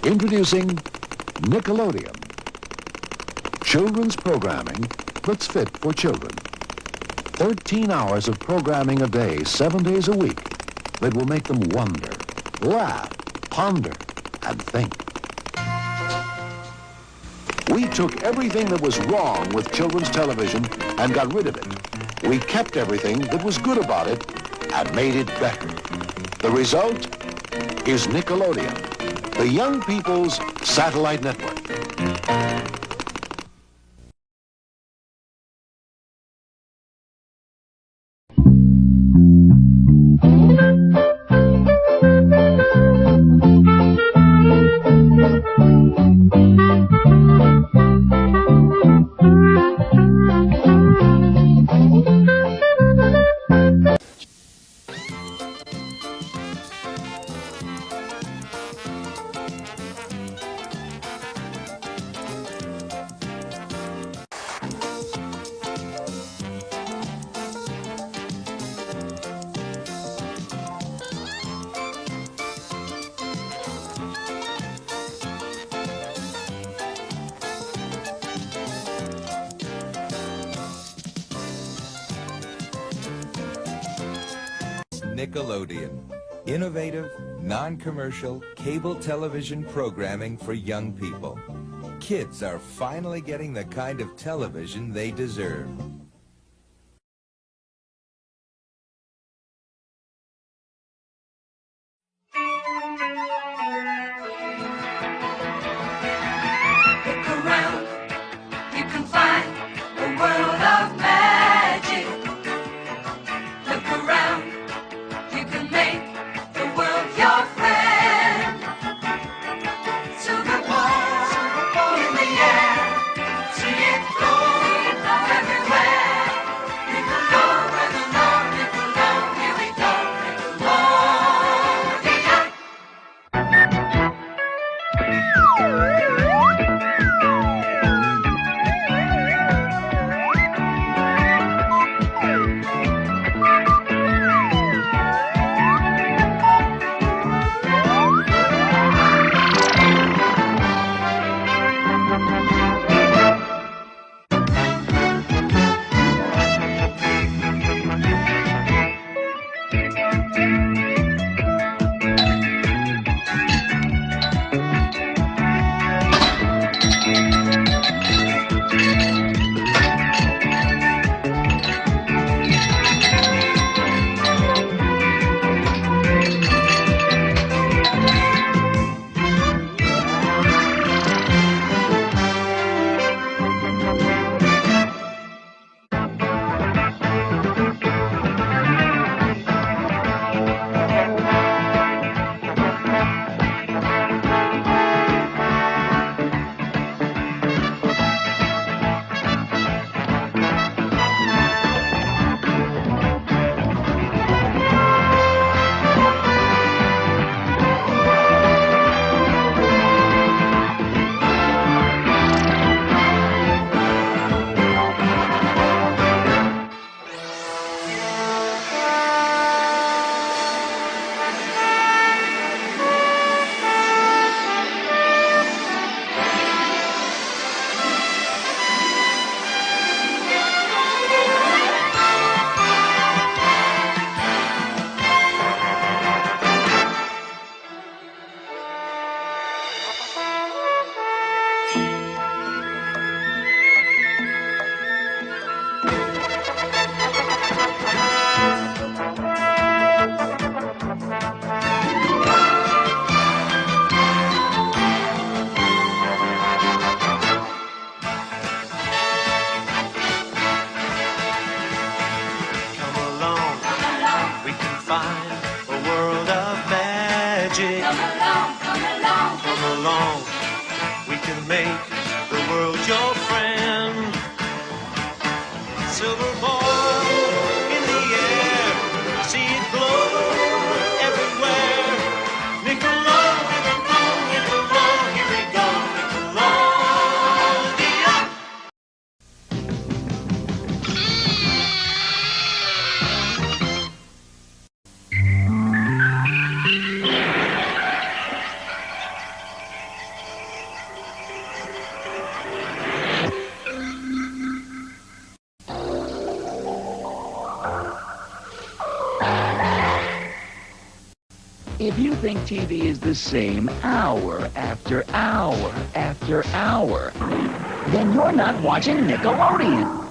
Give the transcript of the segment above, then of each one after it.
Introducing Nickelodeon. Children's programming that's fit for children. 13 hours of programming a day, 7 days a week, that will make them wonder, laugh, ponder, and think. We took everything that was wrong with children's television and got rid of it. We kept everything that was good about it and made it better. The result is Nickelodeon, the young people's satellite network. Nickelodeon. Innovative, non-commercial, cable television programming for young people. Kids are finally getting the kind of television they deserve. Look around, you can find a world of magic. Look around, you can make the world your friend. Silver ball in the air, see it float everywhere. Nickelodeon, where the Lord Nickelodeon, here we go, Nickelodeon. Silver ball in the air, see it glow everywhere. Nickelodeon, Nickelodeon, here we go, Nickelodeon. If you think TV is the same hour after hour after hour, then you're not watching Nickelodeon.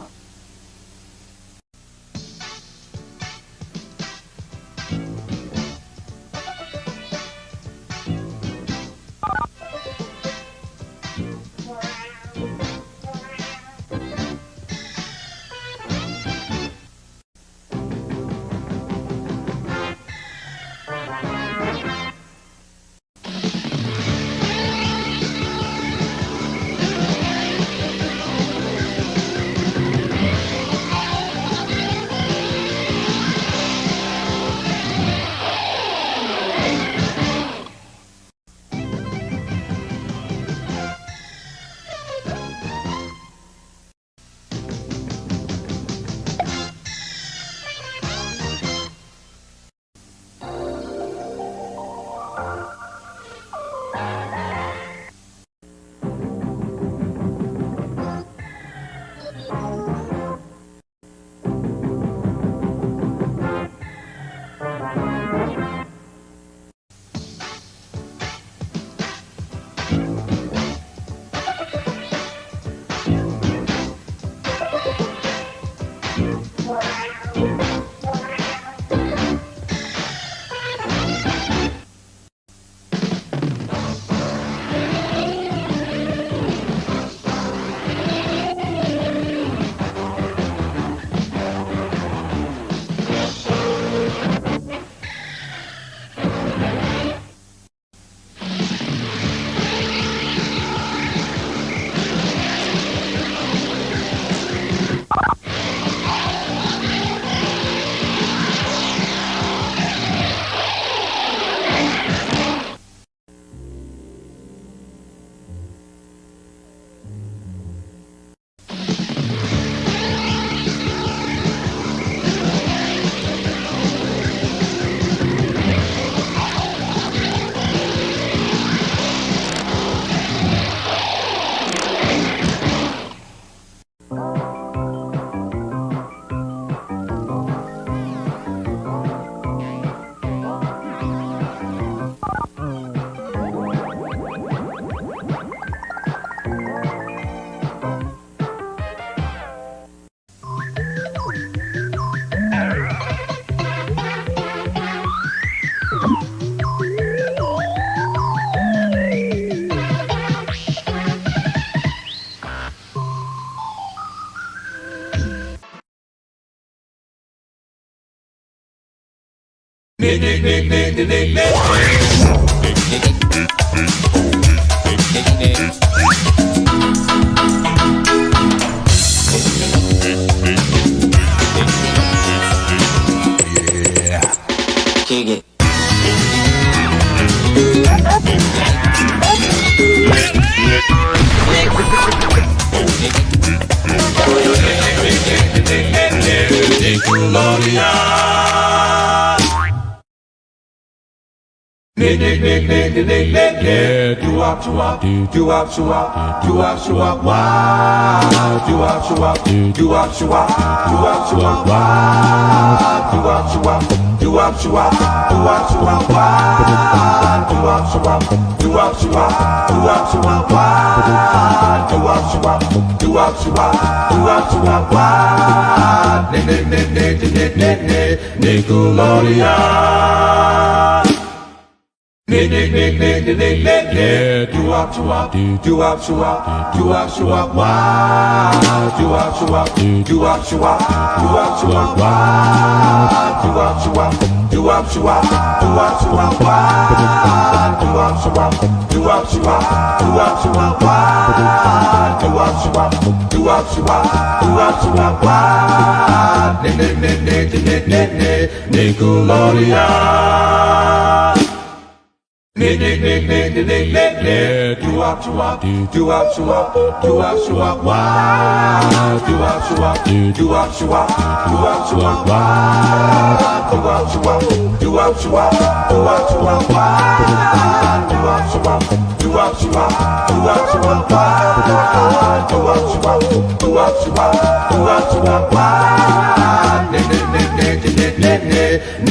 Kick it.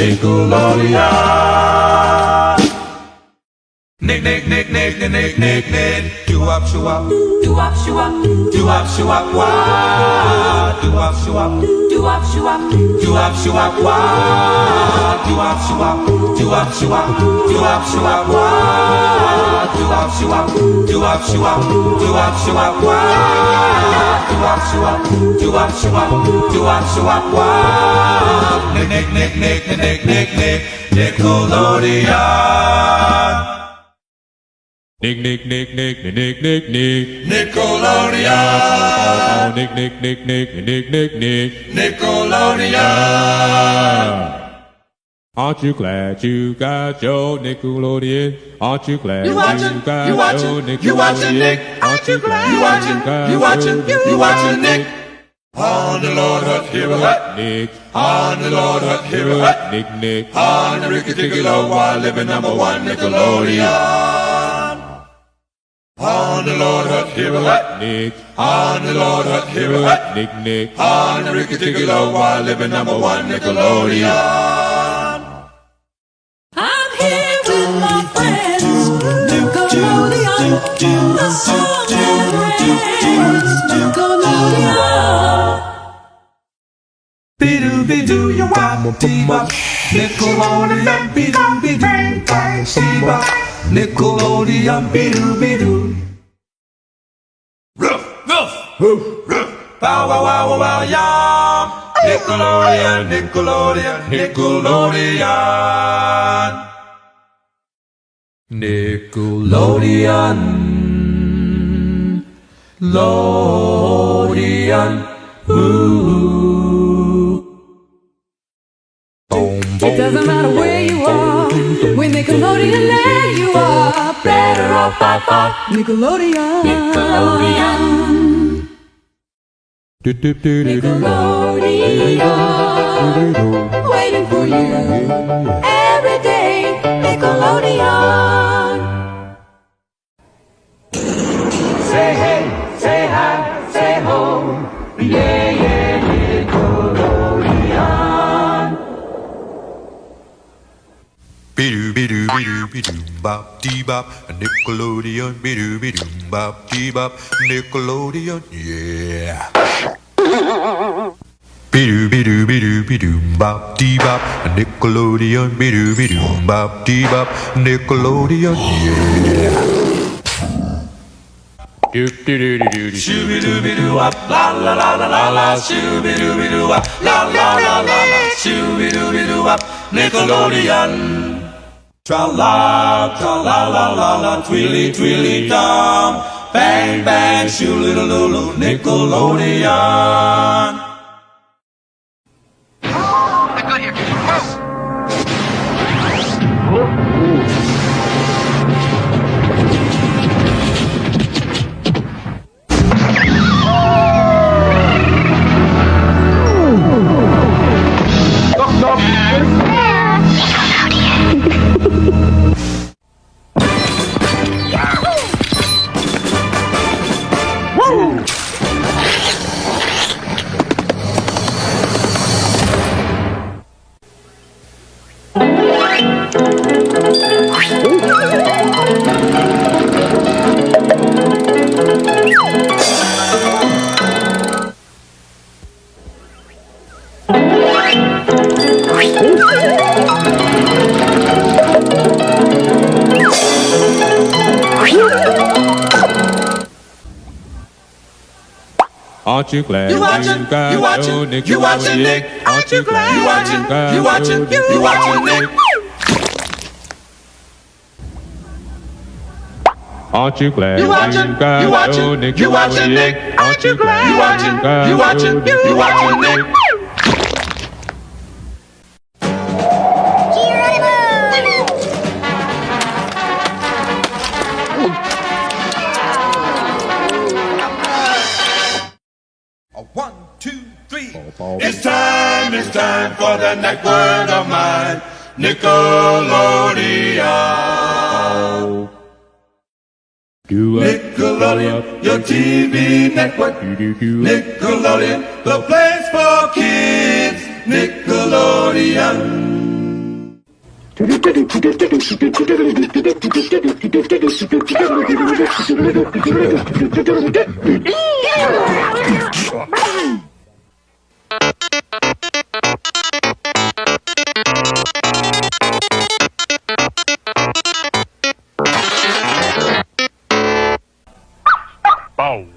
Nickelodeon. Nick, nick, nick, nick, nick, nick, nick, nick. Do up, show up. Do up, show up. Do up, show up, wah. Do up, show up. Do up, show up. Do up, show up, wah. Do up, show up. Do up, show up. Do up, show up, wah. Do up, show up. Do up, show up. Do up, show up, wah. Do up, show up. Do up, show up. Do up, show up, wah. Nick, nick, nick, nick, nick, nick, nick. Nickelodeon. Nick, nick, nick, nick, nick, nick, nick. Nickelodeon. Nick, nick, nick, nick, nick, nick, nick. Nickelodeon. Aren't you glad you got your Nickelodeon? Aren't you glad You watching, you got you watching, your Nickelodeon? you watching, Nick? Aren't you glad You watching, got you watching, your you watching, Nick? Nickelodeon? On the Lord hut, hear a hut. Nick, On the Lord hut, hear a hut. Nick, Nick. On the Ricky Ticky Low while living #1 Nickelodeon. On the Lord hut, hear a hut. Nick, On the Lord hut, hear a hut. Nick, Nick. On the Ricky Ticky Low while living #1 Nickelodeon. I'm here with my friends. Nickelodeon. The song never ends. Nickelodeon. Be-doo, be-doo, you wop, dee-bop. Nickelodeon, be-doo, be-doo, dee-bop. Nickelodeon, be-doo, be-doo. Ruff, ruff, ruff, ruff. Bow, wow, wow, wow, wow, yum. Nickelodeon, Nickelodeon, Nickelodeon. Nickelodeon. Lodion. Ooh. It doesn't matter where you are, when Nickelodeon land you are better off by far. Nickelodeon. Nickelodeon. Nickelodeon. Waiting for you every day. Nickelodeon. Say hey, say hi, say ho. Yeah, yeah, Nickelodeon. Be-doo, be-doo, be-doo, be-doo, bop, dee-bop, Nickelodeon, be-doo, be-doo, bop, dee-bop, Nickelodeon, yeah. Be-doo, be-doo, be-doo, be-doo, bop, dee-bop, Nickelodeon, be-doo, be-doo, bop, dee-bop, Nickelodeon, yeah. Shoo-be-doo-be-doo-wop, la la la la la la. Shoo-be-doo-be-doo-wop, la la la la la. Shoo-be-doo-be-doo-wop, Nickelodeon. Tra-la, tra-la-la-la-la, twilly-twilly-tom. Bang, bang, shoo-little-lulu, Nickelodeon. Aren't you glad You watching, got you watching, your you watching, Nick? Nickelodeon? Aren't you glad? You watching, you watching, you watching, Nick? Aren't you glad You watching, got you watching, your Nickelodeon? you watching, Nick? Aren't you glad You watching, you watching, you watching, Nick? One, two, three. It's time for the network of mine, Nickelodeon. Nickelodeon, your TV network. Nickelodeon, the place for kids. Nickelodeon. Bow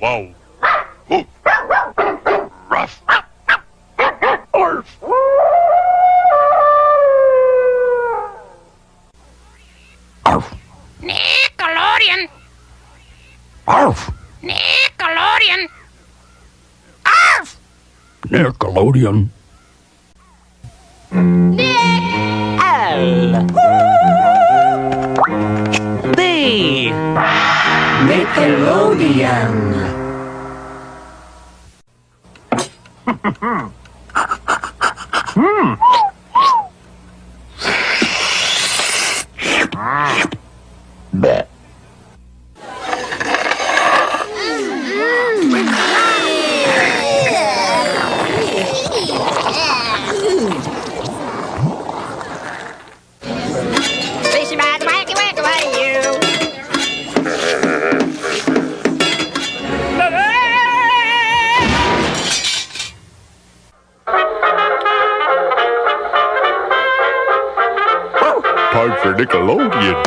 wow. Ooh. Ruff. Orf. Arf. Nickelodeon. Arf. Nickelodeon. Arf! Nickelodeon. Nickelodeon. Bet. Fishy bad wacky wacky way you. Time for Nickelodeon.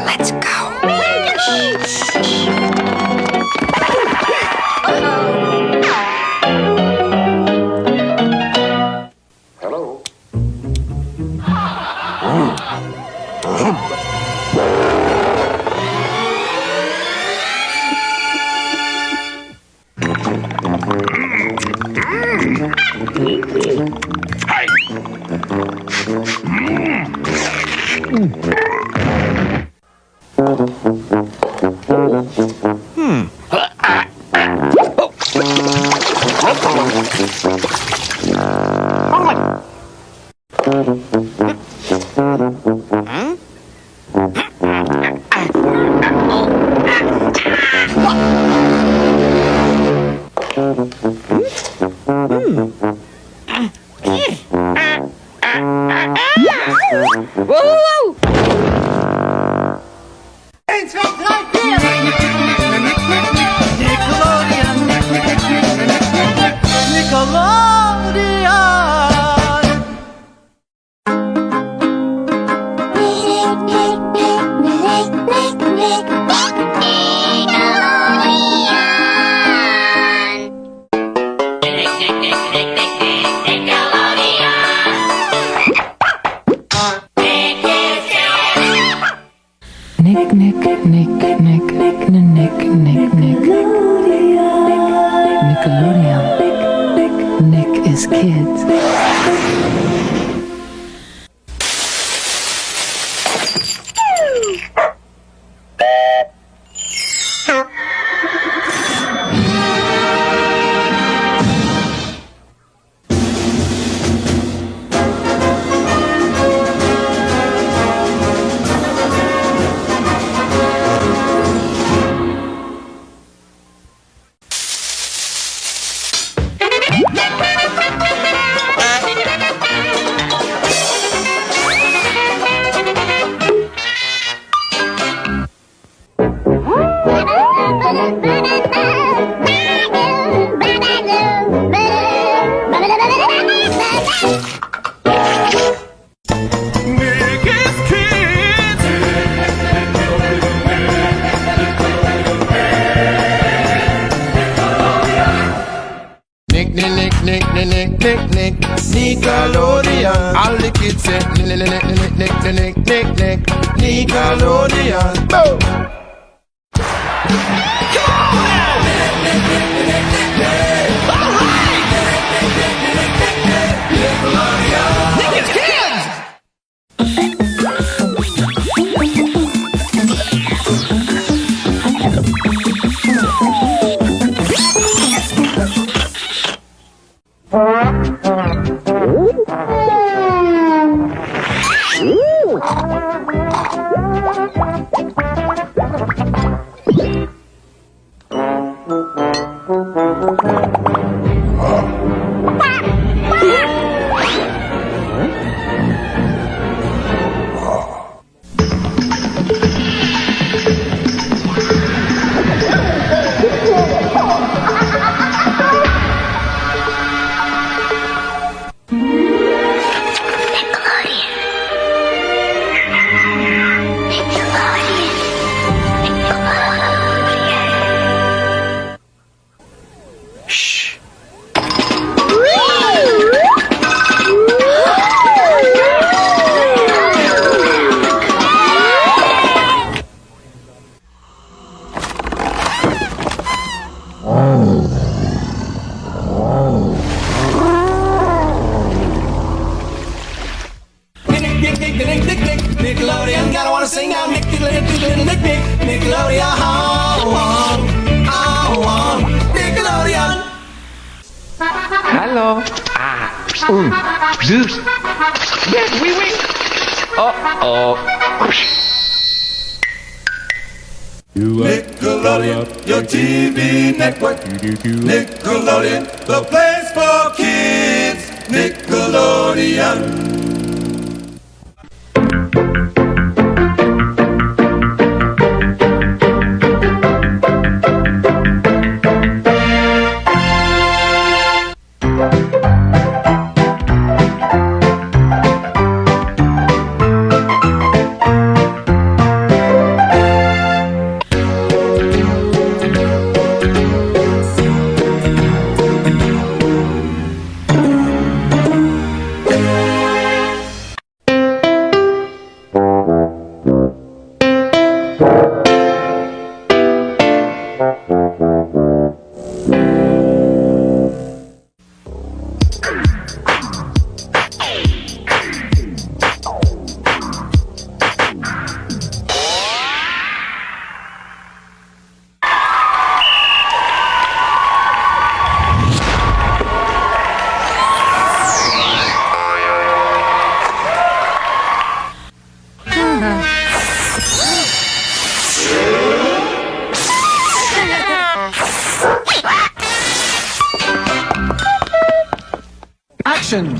Let's go. Hello. Woo! Nick, Nick, Nick, Nick, Nick, Nick, Nick, Nick, Nick. Nickelodeon. Nick is kids. Nick, Nickelodeon. All the kids say Nick, Nickelodeon. Boom. Nick, Nick, Nick, Nick, Nick, Nickelodeon. Gotta wanna sing now. Nick, Nick, Nick, Nick, Nick, Nick, Nickelodeon. Nickelodeon. Hallo. Zeus. Yes, oui, oui. Oh. Nickelodeon, your TV network. Nickelodeon, the place for kids. Nickelodeon.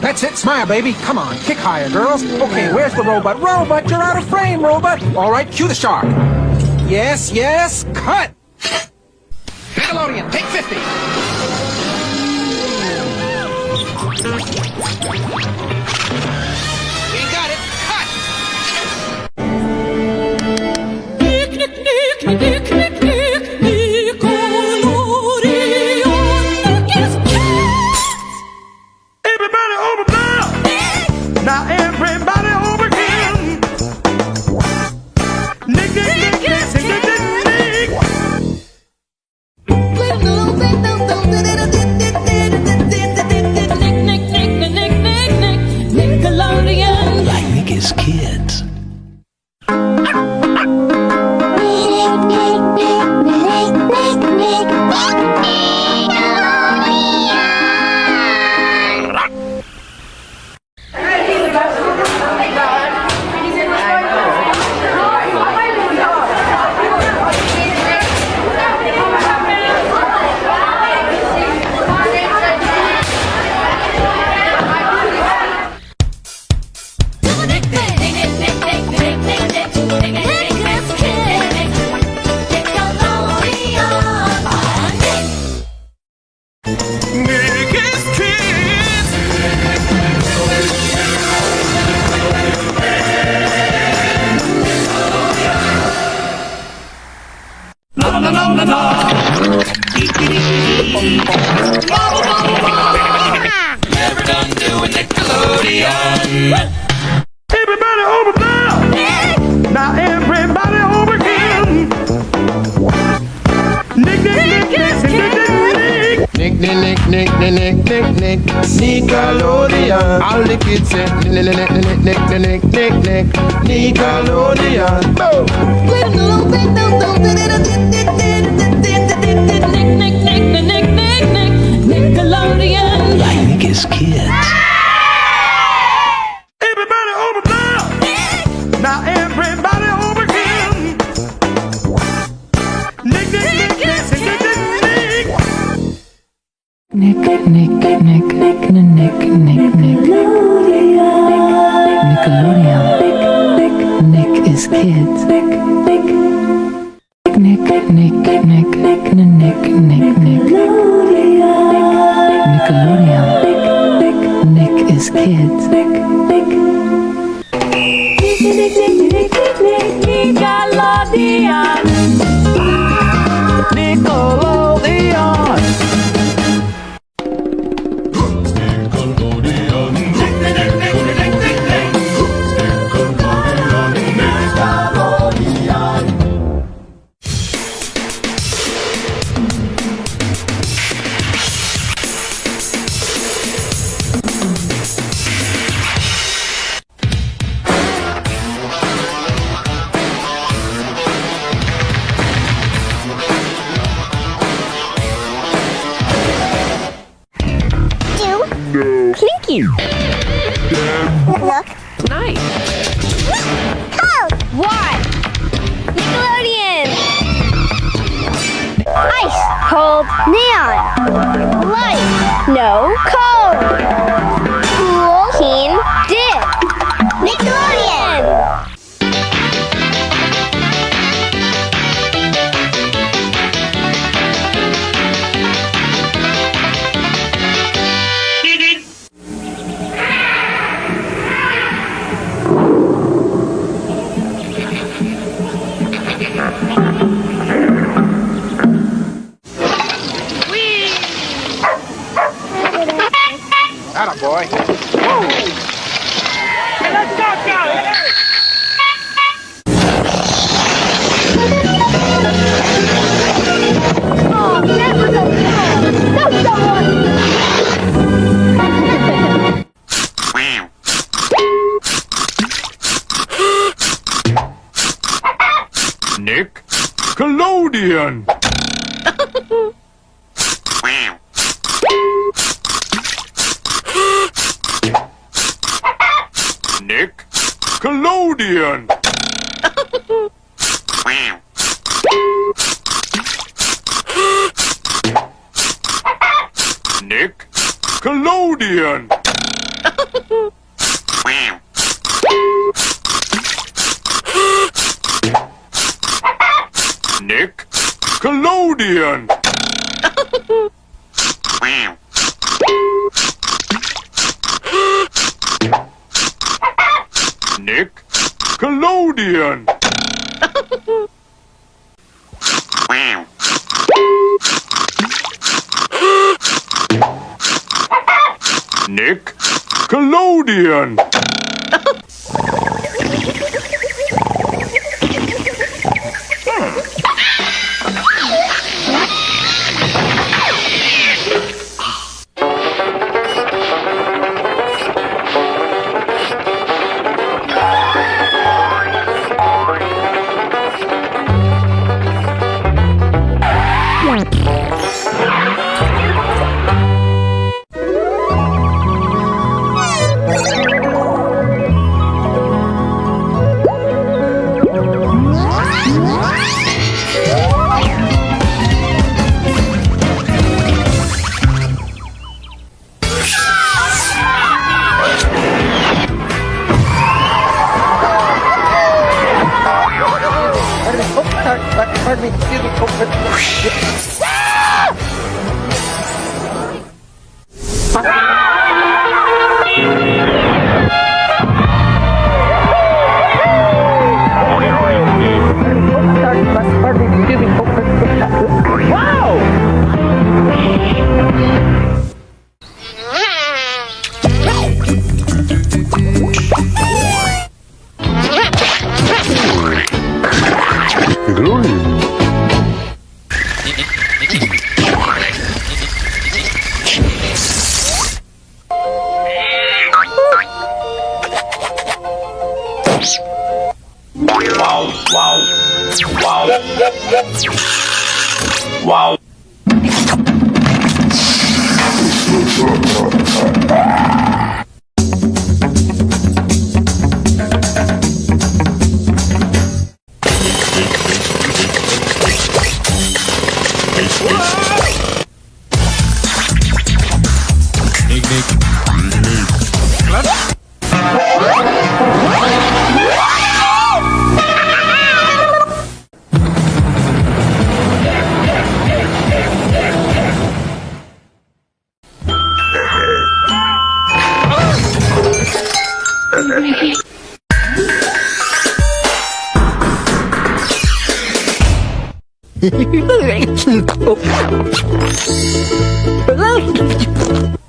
That's it, smile, baby. Come on, kick higher, girls. Okay, where's the robot? Robot, you're out of frame, robot. All right, cue the shark. Yes, cut. Nickelodeon, take 50. We got it, cut. Nick, Nick, Nick, Nick, Nick, Nick, Nick, Nickelodeon, Nick is kids. Everybody over there. Now everybody over here. Nick, Nick, Nick, Nick, Nick, Nick, Nick. Nickelodeon. Like Nick is kids. Never done doing Nickelodeon. Everybody over there. Now everybody over here. Nick, Nick, Nick, Nick, Nick, Nick, Nick, Nick, Nick, Nick, Nick, Nick, Nickelodeon. All the kids say Nick, Nick, Nick, Nick, Nick, Nick, Nick, Nickelodeon. Nickelodeon. Like Nick is kids. Everybody over there. Now everybody over here. Nick, Nick, Nick, Nick, Nick, Nick, Nick, Nick, Nick, Nick, Nick, Nick, Nick, Nickelodeon. Nick is kids. Nick, Nick, Nick, Nick, Nick, Nick, Nick, Nickelodeon. Nick is kids. Nick, Nick, Nickelodeon. Nickelodeon. Nickelodeon. Nickelodeon. Nickelodeon. Nickelodeon. Nickelodeon. Nickelodeon. Pardon me, excuse me. Wow.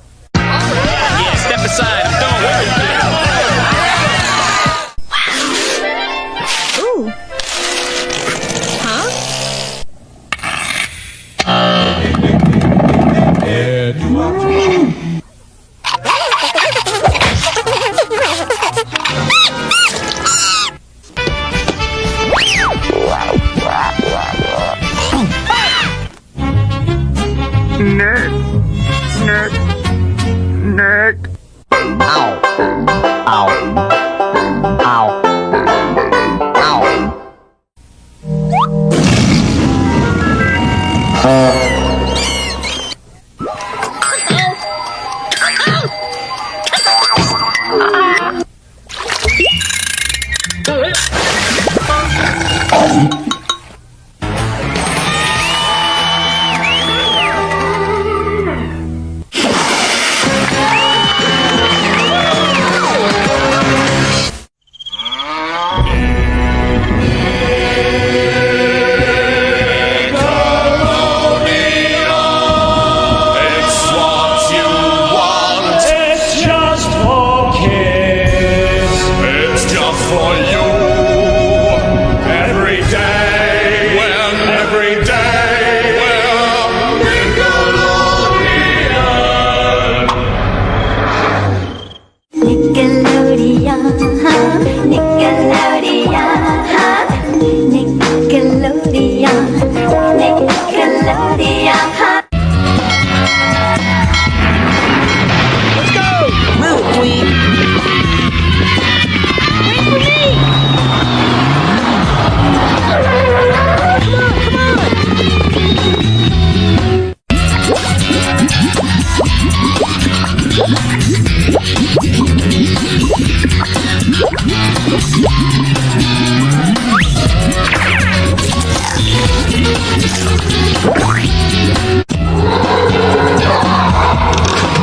Yeah, step aside. Don't worry. Ooh. Huh? Nick. Ow. Ow. Ow. Ow. Nickelodeon, Nickelodeon,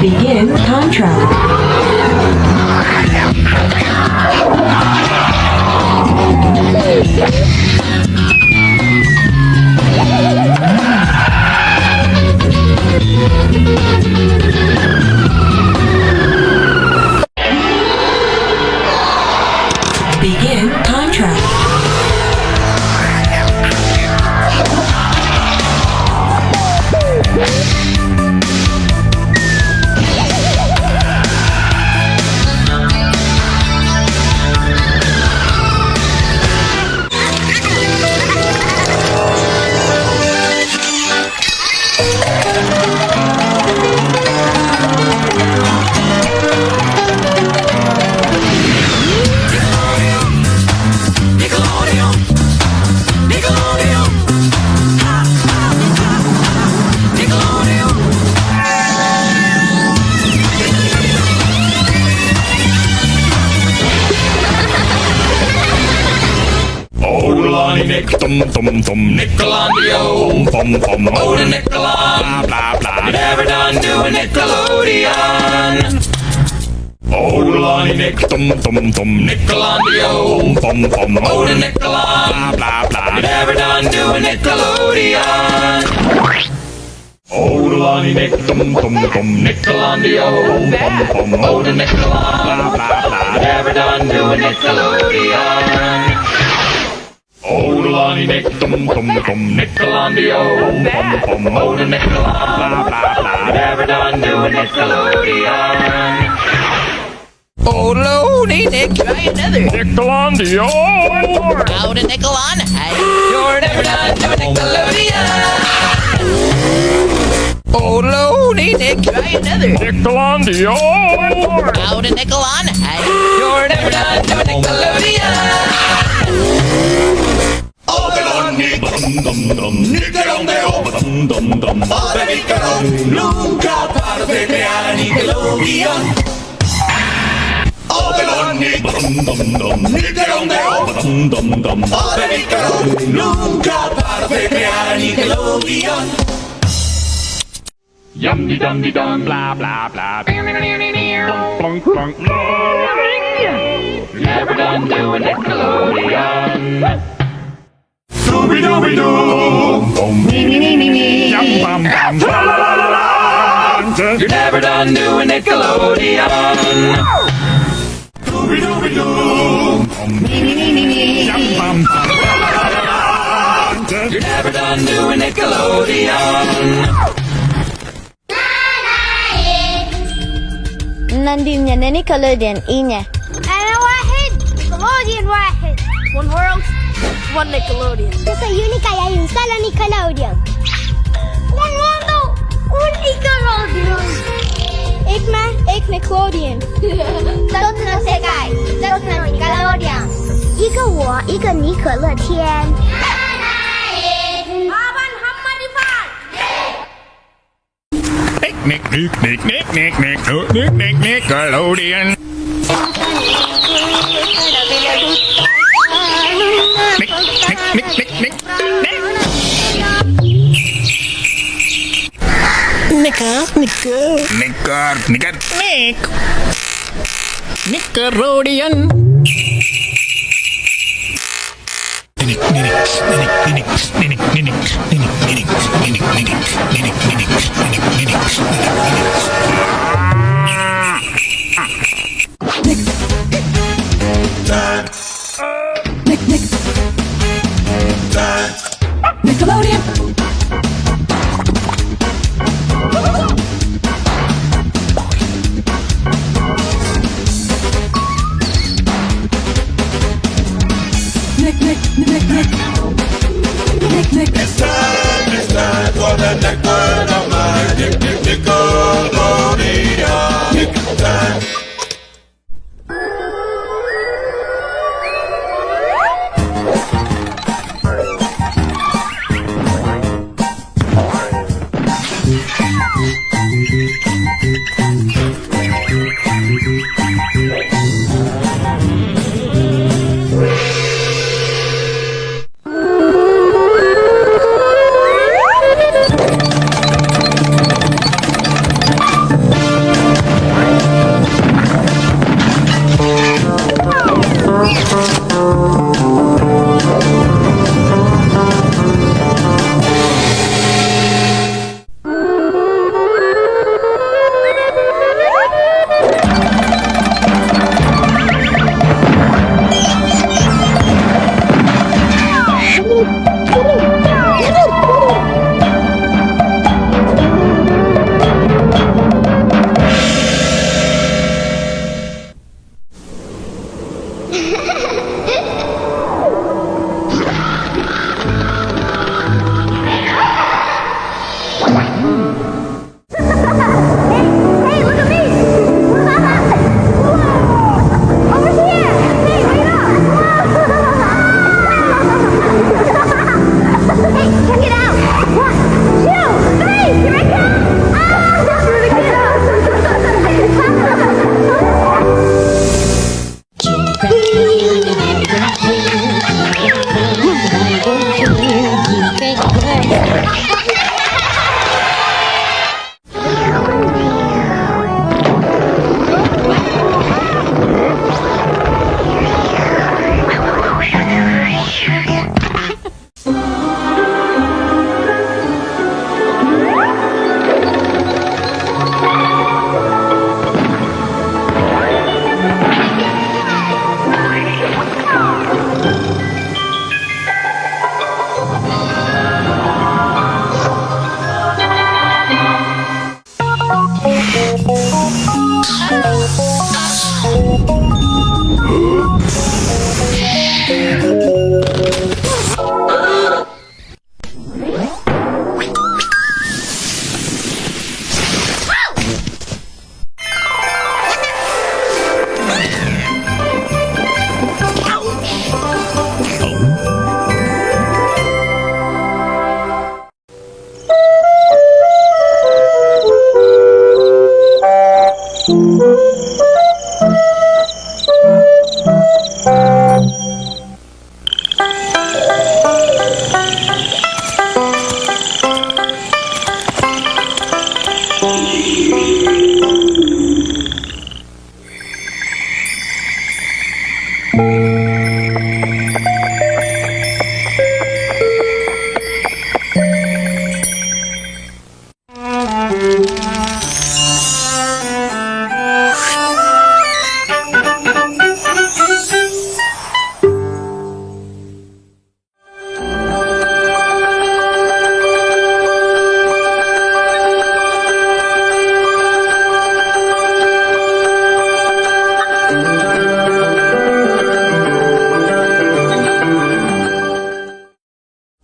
Begin contract. Begin contract. Nickelodeon, Nickelodeon, ha, ha, ha, ha, Nickelodeon. Oh, Lonnie Nick, tum tum tum, Nickelodeon, pum pum, oh the Nickelodeon, blah blah blah, never done doing Nickelodeon. Oh, Lonnie Nick, tum tum tum, Nickelodeon, pum pum, oh the Nickelodeon, blah blah blah, never done doing Nickelodeon. Oh, Lonnie Nick, tum tum tum, Nickelodeon, pum pum, oh the Nickelodeon, blah blah blah, never done doing Nickelodeon. Oh, Lonnie Nick, tum tum tum, Nickelodeon, pum pum, oh the Nickelodeon, blah blah blah, never done doing Nickelodeon. Oh, Lonnie Nick, try another. Nickelodeon. Out a nickel on. Hey, you're never done doing Nickelodeon. Oh, Lonnie Nick, try another. Nickelodeon. Out a nickel on. Hey, you're never done doing Nickelodeon. Oh, the Lonnie, Nickelodeon, dum. Oh, the Nickelodeon, nunca para de crear Nickelodeon. Oh, the Lonnie, Nickelodeon, dum. Oh, the Nickelodeon, nunca para de crear Nickelodeon. Yum dum dum, blah blah blah. Plunk plunk. Never done doing Nickelodeon. Dooby dooby doo. Me. Yum bum bum. You're never done doing Nickelodeon. Dooby dooby doo. Me. Yum bum bum. You're never done doing Nickelodeon. نندي من نيكلوديان إينا أنا واحد نيكلوديان واحد one world one Nickelodeon There's a unique idea inside Nickelodeon one mundo un Nickelodeon Ik Nickelodeon 都是世界都是 Nickelodeon 一个我一个尼可乐天 Nickelodeon. Nickelodeon. Nickelodeon. Nick. It's time for the neck word of my Nickelodeon. Nick time.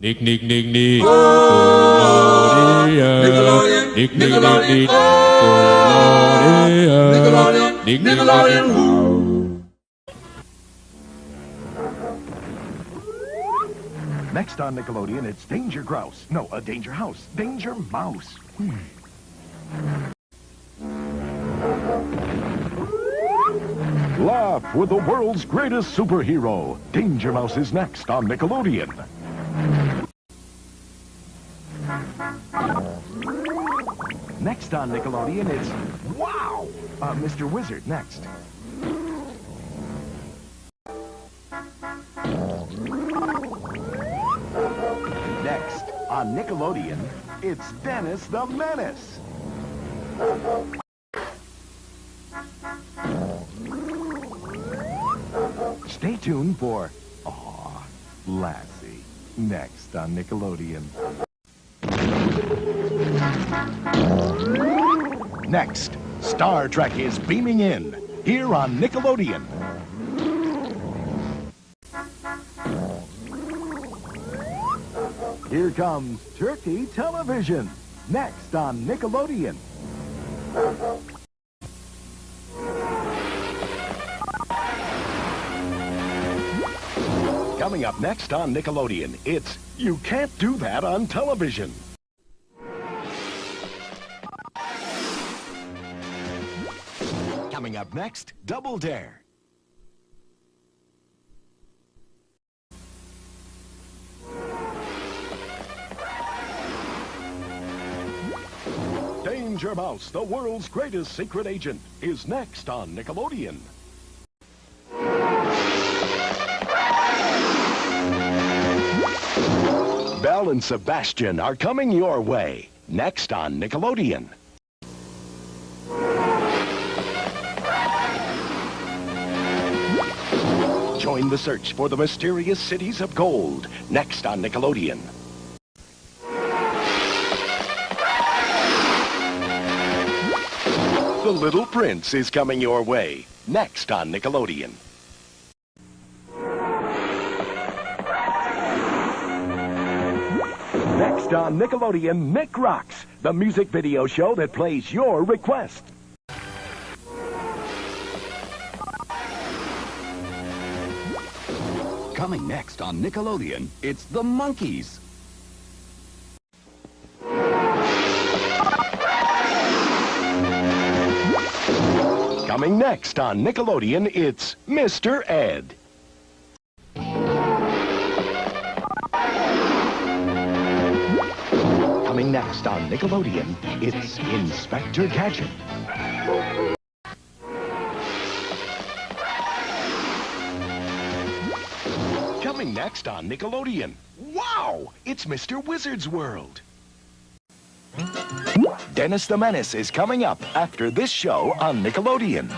Nick, Nick, Nick, Nick. Nickelodeon. Nick, Nick, Nick, Nick. Nickelodeon. Nick, Nickelodeon. Next on Nickelodeon, it's Danger Grouse. No, a Danger House. Danger Mouse. Laugh with the world's greatest superhero. Danger Mouse is next on Nickelodeon. Next on Nickelodeon, it's wow! Mr. Wizard next. Next on Nickelodeon, it's Dennis the Menace. Stay tuned for Aw, Lassie, next on Nickelodeon. Next, Star Trek is beaming in, here on Nickelodeon. Here comes Turkey Television, next on Nickelodeon. Coming up next on Nickelodeon, it's You Can't Do That on Television. Coming up next, Double Dare. Danger Mouse, the world's greatest secret agent, is next on Nickelodeon. Belle and Sebastian are coming your way. Next on Nickelodeon. Join the search for the mysterious cities of gold. Next on Nickelodeon. The Little Prince is coming your way. Next on Nickelodeon. Next on Nickelodeon, Nick Rocks, the music video show that plays your request. Coming next on Nickelodeon, it's the Monkees. Coming next on Nickelodeon, it's Mr. Ed. Coming next on Nickelodeon, it's Inspector Gadget. Coming next on Nickelodeon, wow, it's Mr. Wizard's World. Dennis the Menace is coming up after this show on Nickelodeon.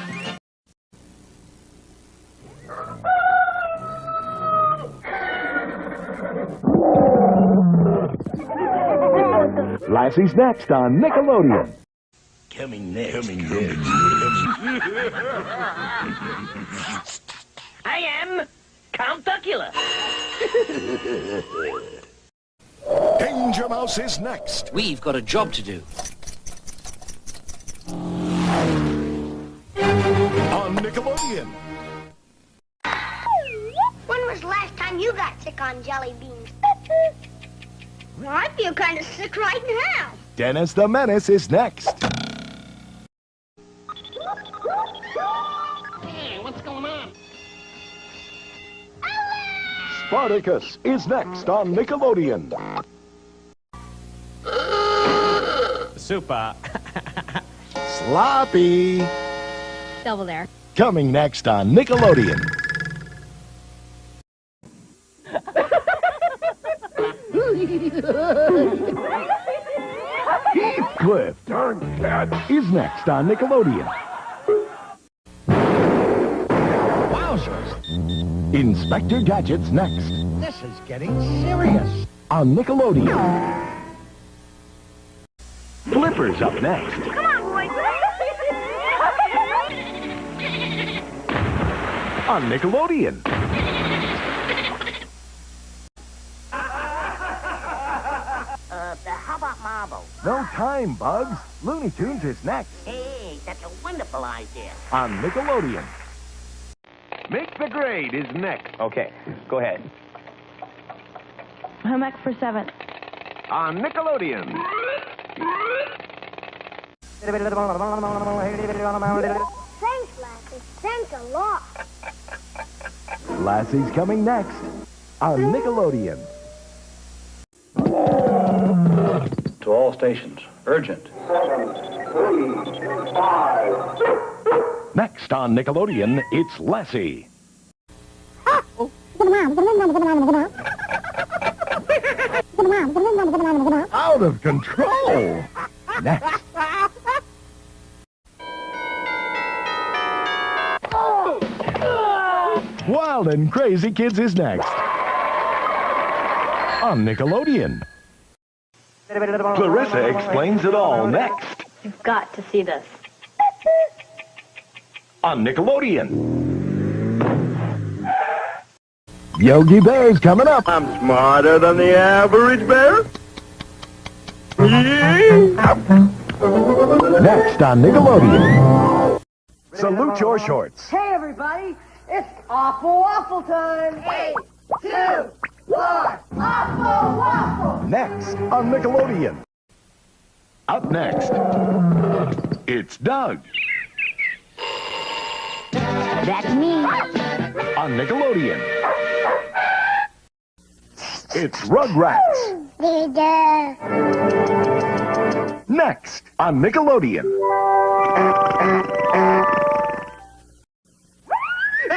Lassie's next on Nickelodeon. Coming next. I am Count Duckula. Danger Mouse is next. We've got a job to do. On Nickelodeon. When was the last time you got sick on jelly beans? Well, I feel kind of sick right now. Dennis the Menace is next. Hey, what's going on? Spartacus is next on Nickelodeon. Super. Sloppy. Double there. Coming next on Nickelodeon. Heathcliff is next on Nickelodeon. Wowzers. Inspector Gadget's next This is getting serious. on Nickelodeon. Flipper's up next Come on, boys. on Nickelodeon. How about marbles? No time, Bugs. Looney Tunes is next Hey, that's a wonderful idea. on Nickelodeon. Make the Grade is next. Okay, go ahead. Home ec for 7th. On Nickelodeon. Thanks, Lassie. Thanks a lot. Lassie's coming next on Nickelodeon. To all stations, urgent. Next on Nickelodeon, it's Lassie. Out of control. Next. Wild and Crazy Kids is next on Nickelodeon. Clarissa explains it all next You've got to see this. on Nickelodeon. Yogi Bear's coming up. I'm smarter than the average bear. Next on Nickelodeon. Salute your shorts. Hey, everybody, it's Awful Waffle time. 3, 2, 1, Awful Waffle. Next on Nickelodeon. Up next, it's Doug That's me. on Nickelodeon. It's Rugrats. Next on Nickelodeon.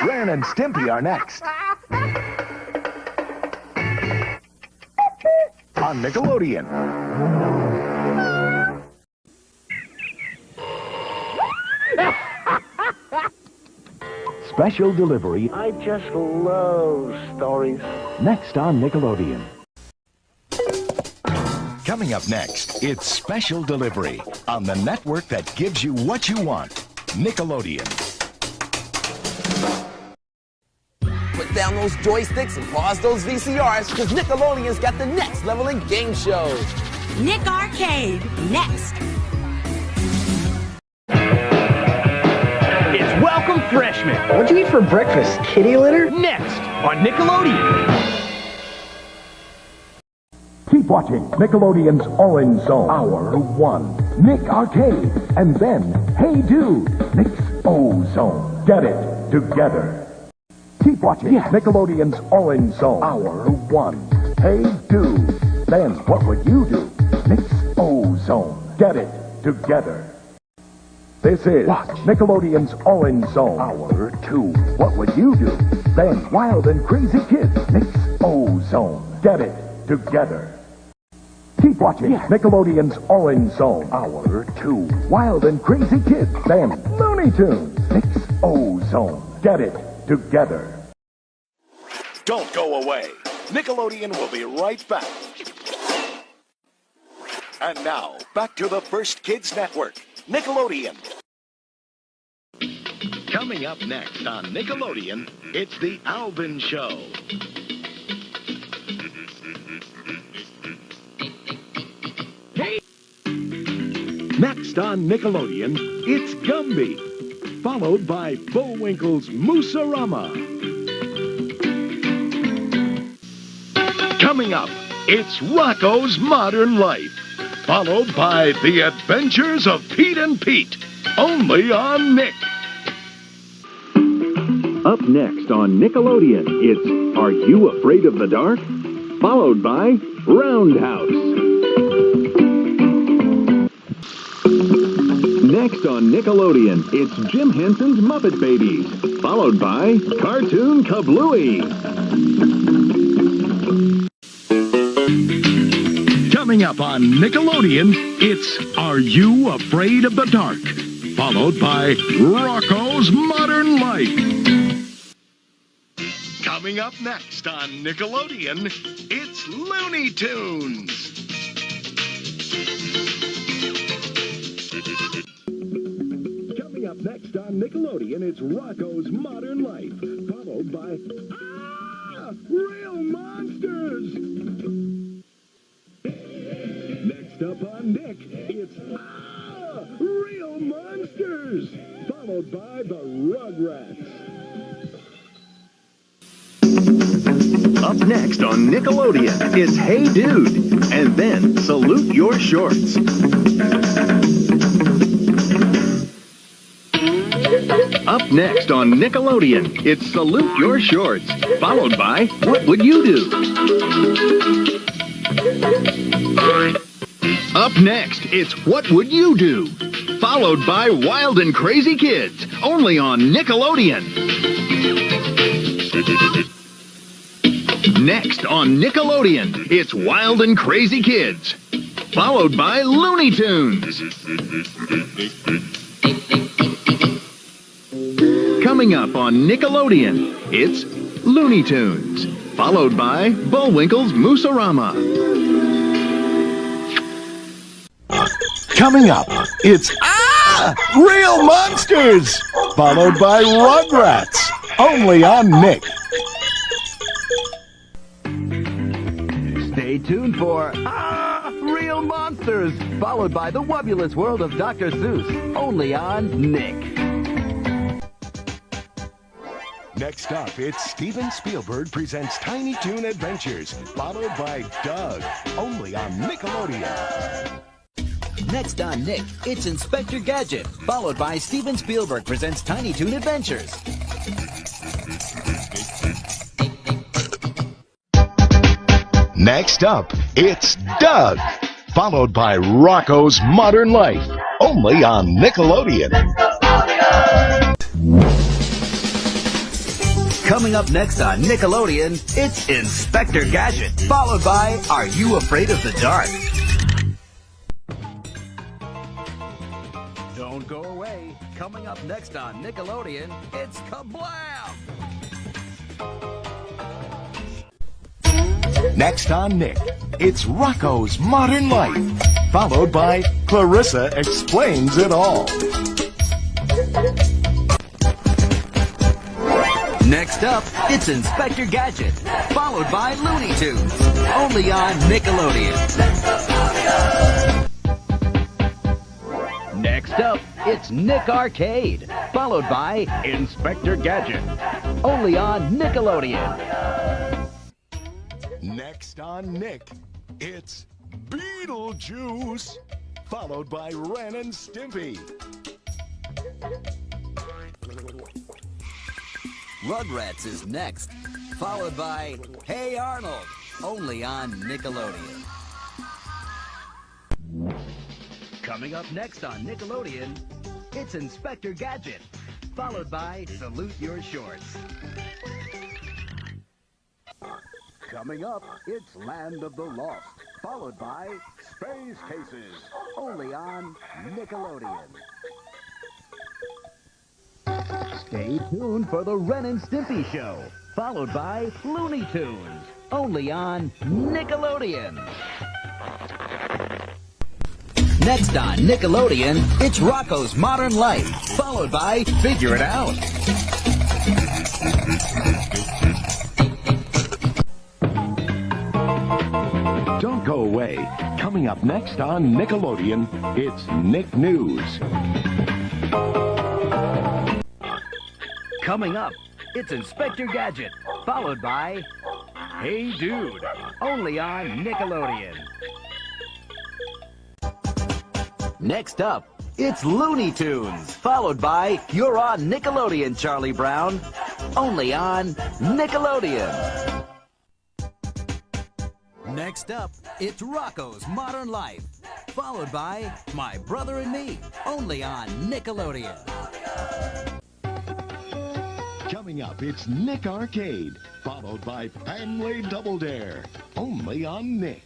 Ren and Stimpy are next on Nickelodeon. Special delivery. I just love stories. Next on Nickelodeon. Coming up next, it's Special Delivery on the network that gives you what you want, Nickelodeon. Put down those joysticks and pause those VCRs, because Nickelodeon's got the next level in game shows. Nick Arcade, next. It's Welcome Freshmen. What'd you eat for breakfast? Kitty litter? Next on Nickelodeon. Keep watching Nickelodeon's Orange Zone. Hour 1. Nick Arcade. And then, Hey Dude, Nick's O Zone. Get it together. Keep watching Nickelodeon's Orange Zone. Hour 1. Hey Dude. Then, what would you do? Nick's O Zone. Get it together. This is Nickelodeon's Orange Zone. Hour 2. What would you do? Then, Wild and Crazy Kids. Nick's O Zone. Get it together. Keep watching Nickelodeon's Orange Zone. Hour 2. Wild and Crazy Kids. Then Looney Tunes. Nick's O Zone. Get it together. Don't go away. Nickelodeon will be right back. And now, back to the First Kids Network, Nickelodeon. Coming up next on Nickelodeon, it's The Alvin Show. Next on Nickelodeon, it's Gumby, followed by Bullwinkle's Moose-a-Rama. Coming up, it's Rocco's Modern Life, followed by The Adventures of Pete and Pete, only on Nick. Up next on Nickelodeon, it's Are You Afraid of the Dark? Followed by Roundhouse. Next on Nickelodeon, it's Jim Henson's Muppet Babies, followed by Cartoon Kablooey. Coming up on Nickelodeon, it's Are You Afraid of the Dark? Followed by Rocco's Modern Life. Coming up next on Nickelodeon, it's Looney Tunes. Coming up next on Nickelodeon, it's Rocco's Modern Life, followed by Real Monsters. Next up on Nick, it's Real Monsters, followed by the Rugrats. Up next on Nickelodeon, it's Hey Dude, and then Salute Your Shorts. Up next on Nickelodeon, it's Salute Your Shorts, followed by What Would You Do? Up next, it's What Would You Do? Followed by Wild and Crazy Kids, only on Nickelodeon. Next on Nickelodeon, it's Wild and Crazy Kids, followed by Looney Tunes. Coming up on Nickelodeon, it's Looney Tunes, followed by Bullwinkle's Moose-a-Rama. Coming up, it's Real Monsters, followed by Rugrats, only on Nick. Stay tuned for Real Monsters, followed by The Wobulous World of Dr. Seuss, only on Nick. Next up, it's Steven Spielberg presents Tiny Toon Adventures, followed by Doug, only on Nickelodeon. Next on Nick, it's Inspector Gadget, followed by Steven Spielberg presents Tiny Toon Adventures. Next up, it's Doug, followed by Rocco's Modern Life, only on Nickelodeon. Coming up next on Nickelodeon, it's Inspector Gadget, followed by Are You Afraid of the Dark? Don't go away. Coming up next on Nickelodeon, it's Kablam! Next on Nick, it's Rocco's Modern Life, followed by Clarissa Explains It All. Next up, it's Inspector Gadget, followed by Looney Tunes, only on Nickelodeon. Next up, it's Nick Arcade, followed by Inspector Gadget, only on Nickelodeon. Next on Nick, it's Beetlejuice, followed by Ren and Stimpy. Rugrats is next, followed by Hey Arnold, only on Nickelodeon. Coming up next on Nickelodeon, it's Inspector Gadget, followed by Salute Your Shorts. Coming up, it's Land of the Lost, followed by Space Cases, only on Nickelodeon. Stay tuned for the Ren and Stimpy Show, followed by Looney Tunes, only on Nickelodeon. Next on Nickelodeon, it's Rocco's Modern Life, followed by Figure It Out. Don't go away. Coming up next on Nickelodeon, it's Nick News. Coming up, it's Inspector Gadget, followed by Hey Dude, only on Nickelodeon. Next up, it's Looney Tunes, followed by You're on Nickelodeon, Charlie Brown, only on Nickelodeon. Next up, it's Rocco's Modern Life, followed by My Brother and Me, only on Nickelodeon. Coming up, it's Nick Arcade, followed by Family Double Dare, only on Nick.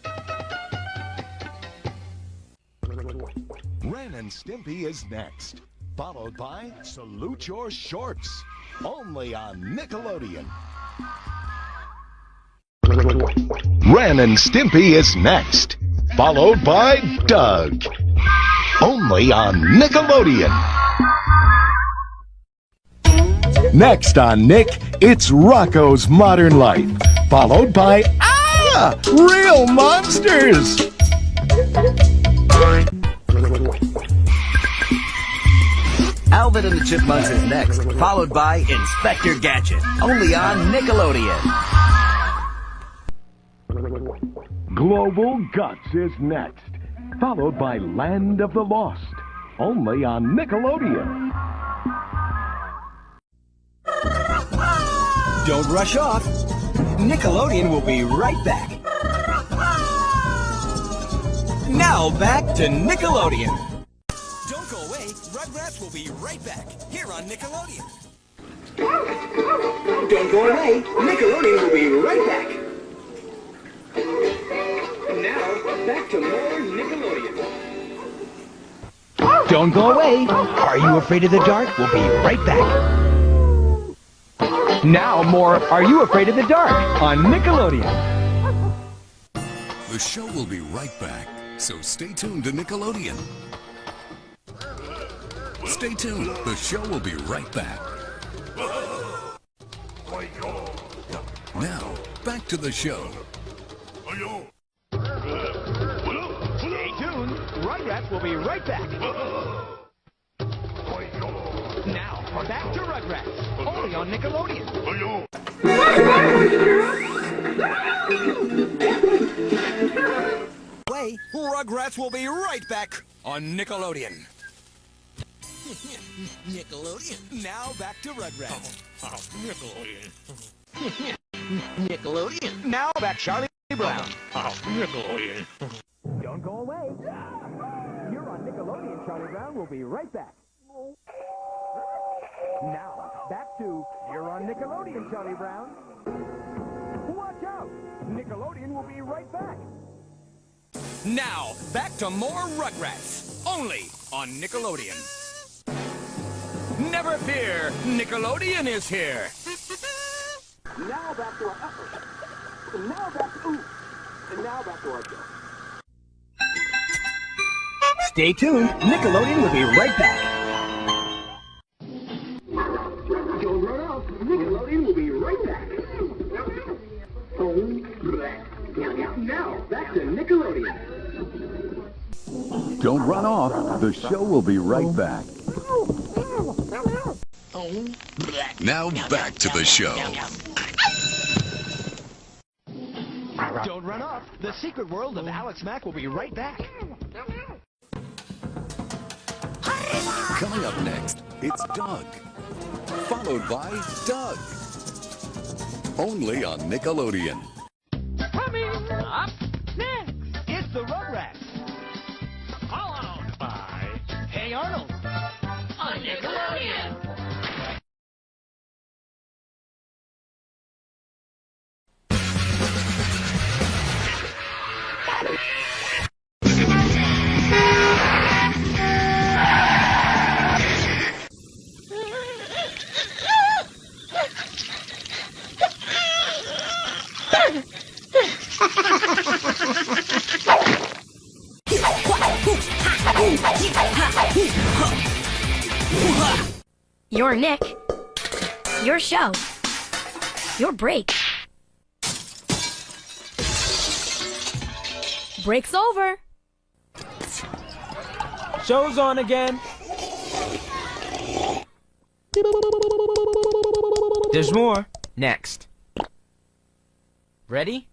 Ren and Stimpy is next, followed by Salute Your Shorts, only on Nickelodeon. Ren and Stimpy is next, followed by Doug, only on Nickelodeon. Next on Nick, it's Rocco's Modern Life, followed by Real Monsters. Alvin and the Chipmunks is next, followed by Inspector Gadget, only on Nickelodeon. Global Guts is next, followed by Land of the Lost, only on Nickelodeon. Don't rush off. Nickelodeon will be right back. Now back to Nickelodeon. Don't go away. Rugrats will be right back here on Nickelodeon. Don't go away. Nickelodeon will be right back. Now back to more Nickelodeon. Don't go away. Are You Afraid of the Dark? We'll be right back. Now more Are You Afraid of the Dark on Nickelodeon. The show will be right back, so stay tuned to Nickelodeon. Stay tuned, the show will be right back. Now, back to the show. Stay tuned. Rugrats will be right back. Now, back to Rugrats, only on Nickelodeon. Wait, Rugrats will be right back on Nickelodeon. Nickelodeon. Now back to Rugrats. Nickelodeon. Nickelodeon. Now back Charlie Brown. Nickelodeon. Don't go away. You're on Nickelodeon. Charlie Brown will be right back. Now, back to You're on Nickelodeon, Charlie Brown. Watch out! Nickelodeon will be right back. Now, back to more Rugrats, only on Nickelodeon. Never fear, Nickelodeon is here. Now back to our effort. Now back to ooh. And now back to our show. Stay tuned. Nickelodeon will be right back. Don't run off. Nickelodeon will be right back. Now back to Nickelodeon. Don't run off. The show will be right back. Now back to the show. Don't run off. The secret world of Alex Mack will be right back. Coming up next, it's Doug, followed by Doug. Only on Nickelodeon. Coming up next, it's the Rugrats. Followed by Hey Arnold on Nickelodeon. Your Nick. Your show. Your break. Break's over. Show's on again. There's more. Next. Ready?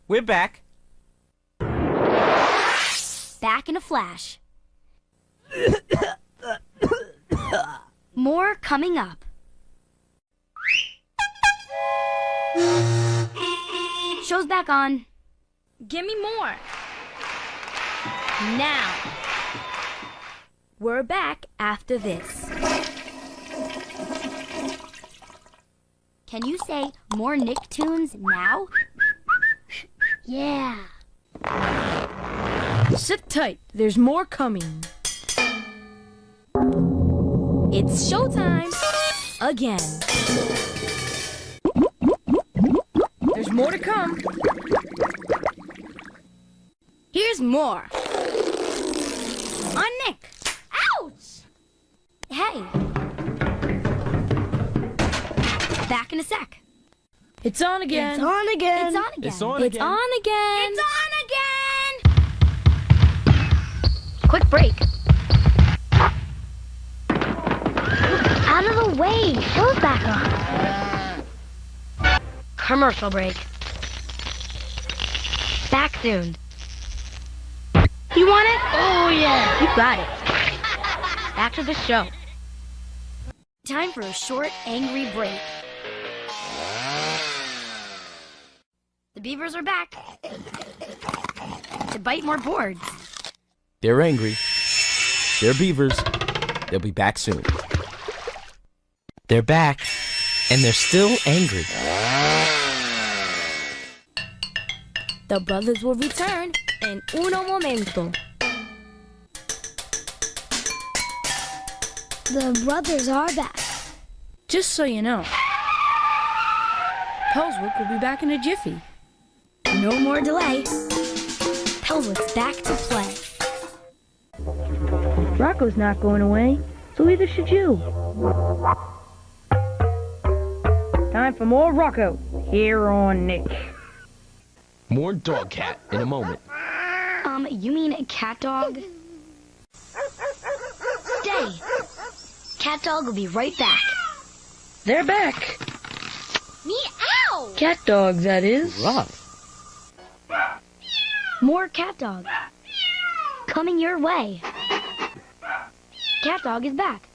We're back. Back in a flash. More coming up. Show's back on. Give me more. Now. We're back after this. Can you say more Nicktoons now? Yeah. Sit tight. There's more coming. It's showtime again. There's more to come. Here's more. On Nick. Ouch! Hey. Back in a sec. It's on again. It's on again. It's on again. It's on It's again. on again. It's on again. Quick break. Out of the way. Show's back on. Commercial break. Back soon. You want it? Oh, yeah. You got it. Back to the show. Time for a short, angry break. The beavers are back. To bite more boards. They're angry. They're beavers. They'll be back soon. They're back, and they're still angry. The brothers will return in uno momento. The brothers are back. Just so you know, Pelswick will be back in a jiffy. No more delay. Pelswick's back to play. Rocco's not going away, so either should you. Time for more Rocco here on Nick. More dog cat in a moment. You mean cat dog? Stay. Cat dog will be right back. They're back. Meow! Cat dogs, that is. Rough. More cat dog. Coming your way. Cat dog is back.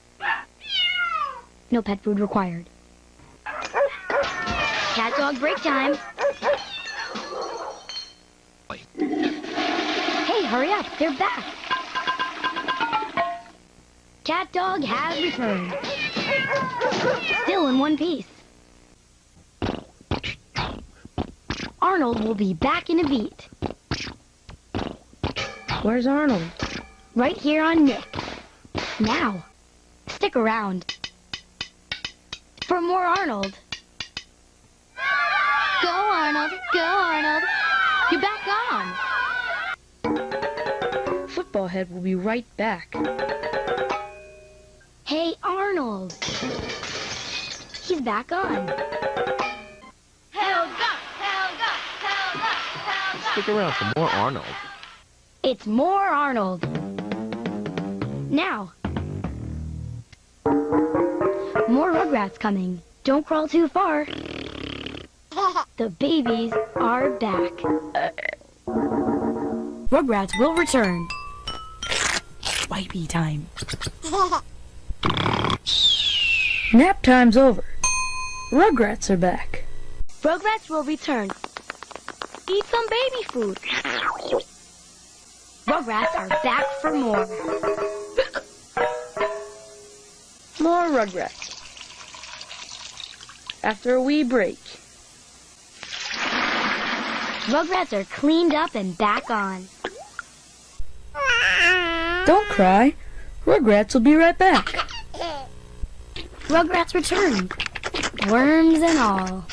No pet food required. Cat dog break time. Hey, hurry up. They're back. Cat Dog has returned. Still in one piece. Arnold will be back in a beat. Where's Arnold? Right here on Nick. Now, stick around for more Arnold. Go Arnold, go Arnold. You're back on. Football Head will be right back. Hey Arnold. He's back on. Stick around for more Arnold. It's more Arnold. Now. More Rugrats coming. Don't crawl too far. The babies are back. Rugrats will return. Wipey time. Nap time's over. Rugrats are back. Rugrats will return. Eat some baby food. Rugrats are back for more. More Rugrats. After a wee break. Rugrats are cleaned up and back on. Don't cry. Rugrats will be right back. Rugrats return. Worms and all.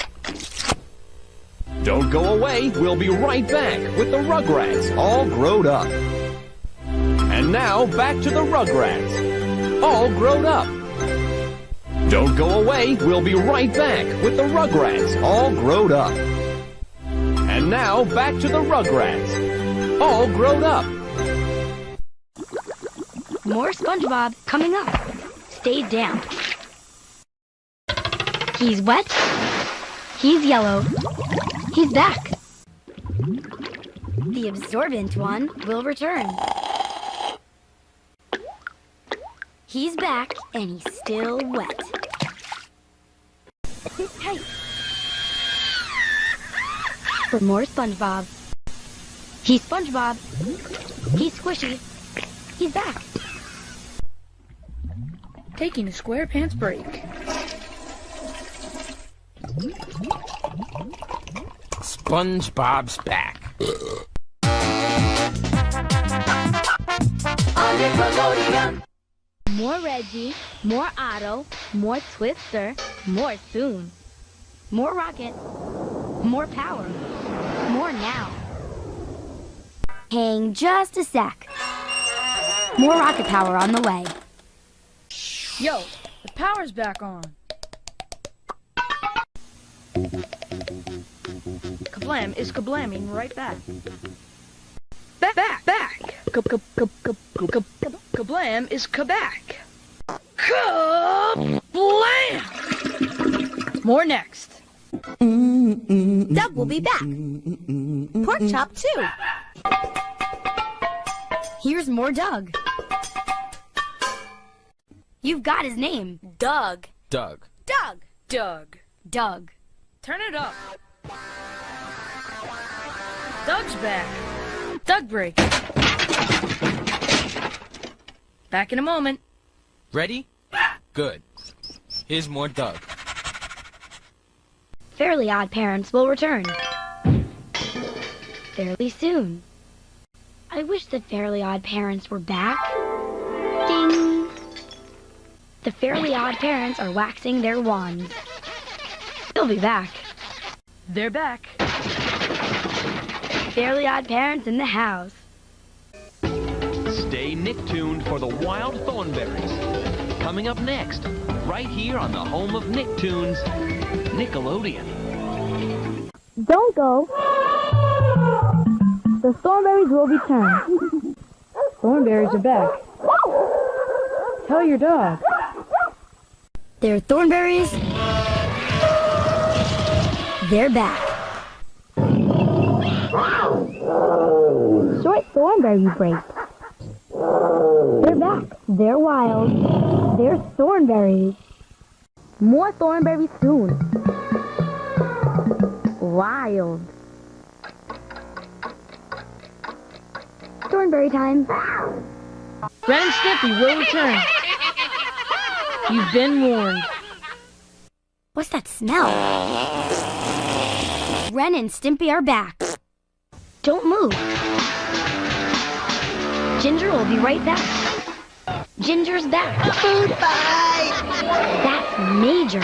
Don't go away. We'll be right back with the Rugrats, all grown up. And now, back to the Rugrats, all grown up. Don't go away. We'll be right back with the Rugrats, all grown up. And now, back to the Rugrats, all grown up. More SpongeBob coming up. Stay damp. He's wet. He's yellow. He's back. The absorbent one will return. He's back and he's still wet. Hey. For more SpongeBob. He's SpongeBob. He's squishy. He's back. Taking a SquarePants break. SpongeBob's back. On Nickelodeon. More Reggie, more Otto, more Twister, more Soon. More Rocket, more Power, more Now. Hang just a sec. More Rocket Power on the way. Yo, the power's back on. Kablam is kablamming right back. Back. Kablam is kaback. Kablam! More next. Doug will be back. Pork chop too. Here's more Doug. You've got his name. Doug. Doug. Doug. Doug. Doug. Turn it up. Doug's back. Doug break. Back in a moment. Ready? Good. Here's more Doug. Fairly Odd Parents will return. Fairly soon. I wish the Fairly Odd Parents were back. Ding! The Fairly Odd Parents are waxing their wands. They'll be back. They're back. Fairly Odd Parents in the house. Stay Nicktooned for the Wild Thornberries. Coming up next, right here on the home of Nicktoons, Nickelodeon. Don't go. The Thornberries will return. Thornberries are back. Tell your dog. They're Thornberries. They're back. Short Thornberry break. They're back. They're wild. They're Thornberries. More Thornberries soon. Wild. Thornberry time. Ren and Stimpy will return. You've been warned. What's that smell? Ren and Stimpy are back. Don't move. Ginger will be right back. Ginger's back. Food fight! That's major.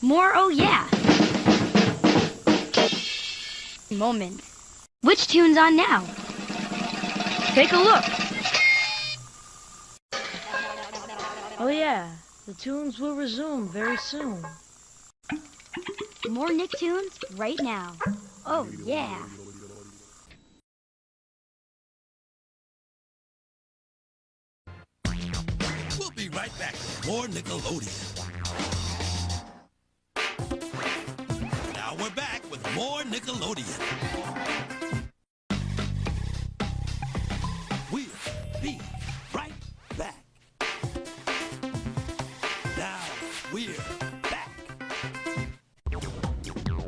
More oh yeah. Moment. Which tune's on now? Take a look. Oh yeah, the tunes will resume very soon. More Nicktoons right now. Oh yeah. We'll be right back with more Nickelodeon. Now we're back with more Nickelodeon. We'll be right back. Now we're back.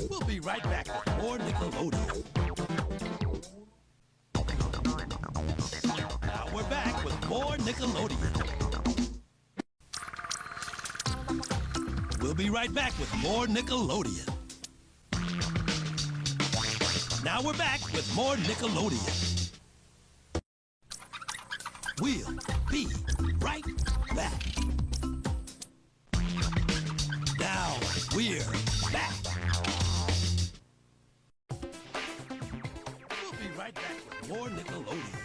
We'll be right back with more Nickelodeon. Now we're back with more Nickelodeon. We'll be right back with more Nickelodeon. Now we're back with more Nickelodeon. We'll be right back. Now we're back. We'll be right back with more Nickelodeon.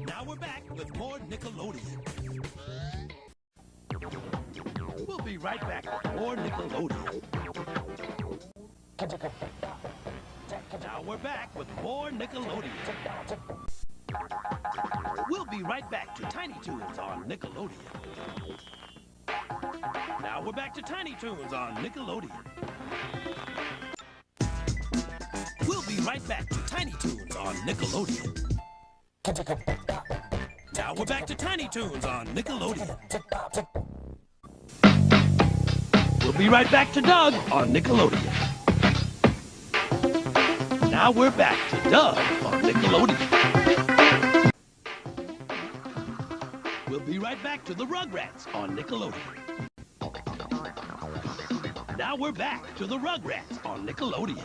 Now we're back with more Nickelodeon. We'll be right back with more Nickelodeon. Now we're back with more Nickelodeon. We'll be right back to Tiny Toons on Nickelodeon. Now we're back to Tiny Toons on Nickelodeon. We'll be right back to Tiny Toons on Nickelodeon. Now we're back to Tiny Toons on Nickelodeon. We'll be right back to Doug on Nickelodeon. Now we're back to Doug on Nickelodeon. We'll be right back to the Rugrats on Nickelodeon. Now we're back to the Rugrats on Nickelodeon.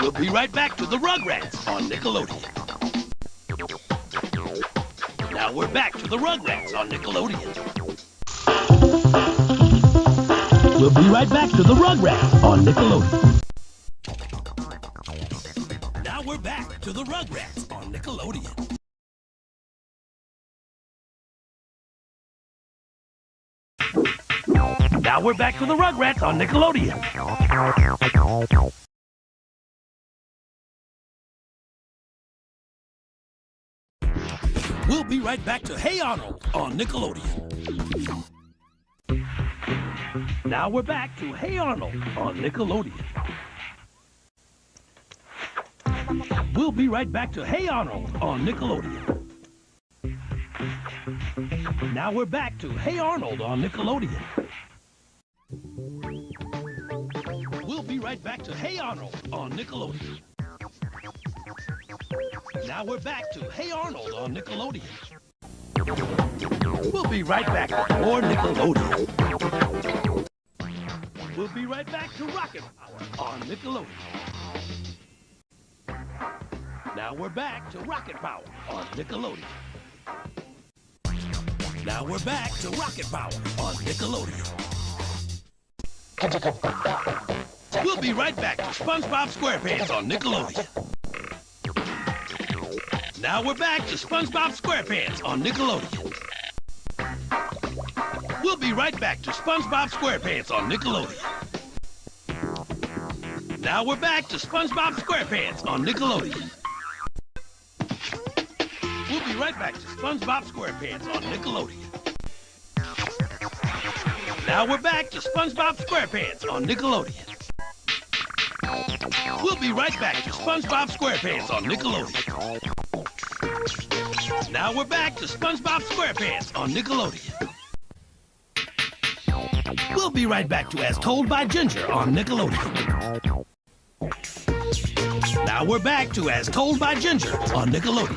We'll be right back to the Rugrats on Nickelodeon. Now we're back to the Rugrats on Nickelodeon. We'll be right back to the Rugrats on Nickelodeon. Now we're back to the Rugrats on Nickelodeon. Now we're back to the Rugrats on Nickelodeon. We'll be right back to Hey Arnold on Nickelodeon. Now we're back to Hey Arnold on Nickelodeon. We'll be right back to Hey Arnold on Nickelodeon. Now we're back to Hey Arnold on Nickelodeon. We'll be right back to Hey Arnold on Nickelodeon. Now we're back to Hey Arnold on Nickelodeon. We'll be right back with more Nickelodeon. We'll be right back to Rocket Power on Nickelodeon. Now we're back to Rocket Power on Nickelodeon. Now we're back to Rocket Power on Nickelodeon. We'll be right back to SpongeBob SquarePants on Nickelodeon. Now we're back to SpongeBob SquarePants on Nickelodeon. We'll be right back to SpongeBob SquarePants on Nickelodeon. Now we're back to SpongeBob SquarePants on Nickelodeon. We'll be right back to SpongeBob SquarePants on Nickelodeon. Now we're back to SpongeBob SquarePants on Nickelodeon. We'll be right back to SpongeBob SquarePants on Nickelodeon. Now we're back to SpongeBob SquarePants on Nickelodeon. We'll be right back to As Told by Ginger on Nickelodeon. Now we're back to As Told by Ginger on Nickelodeon.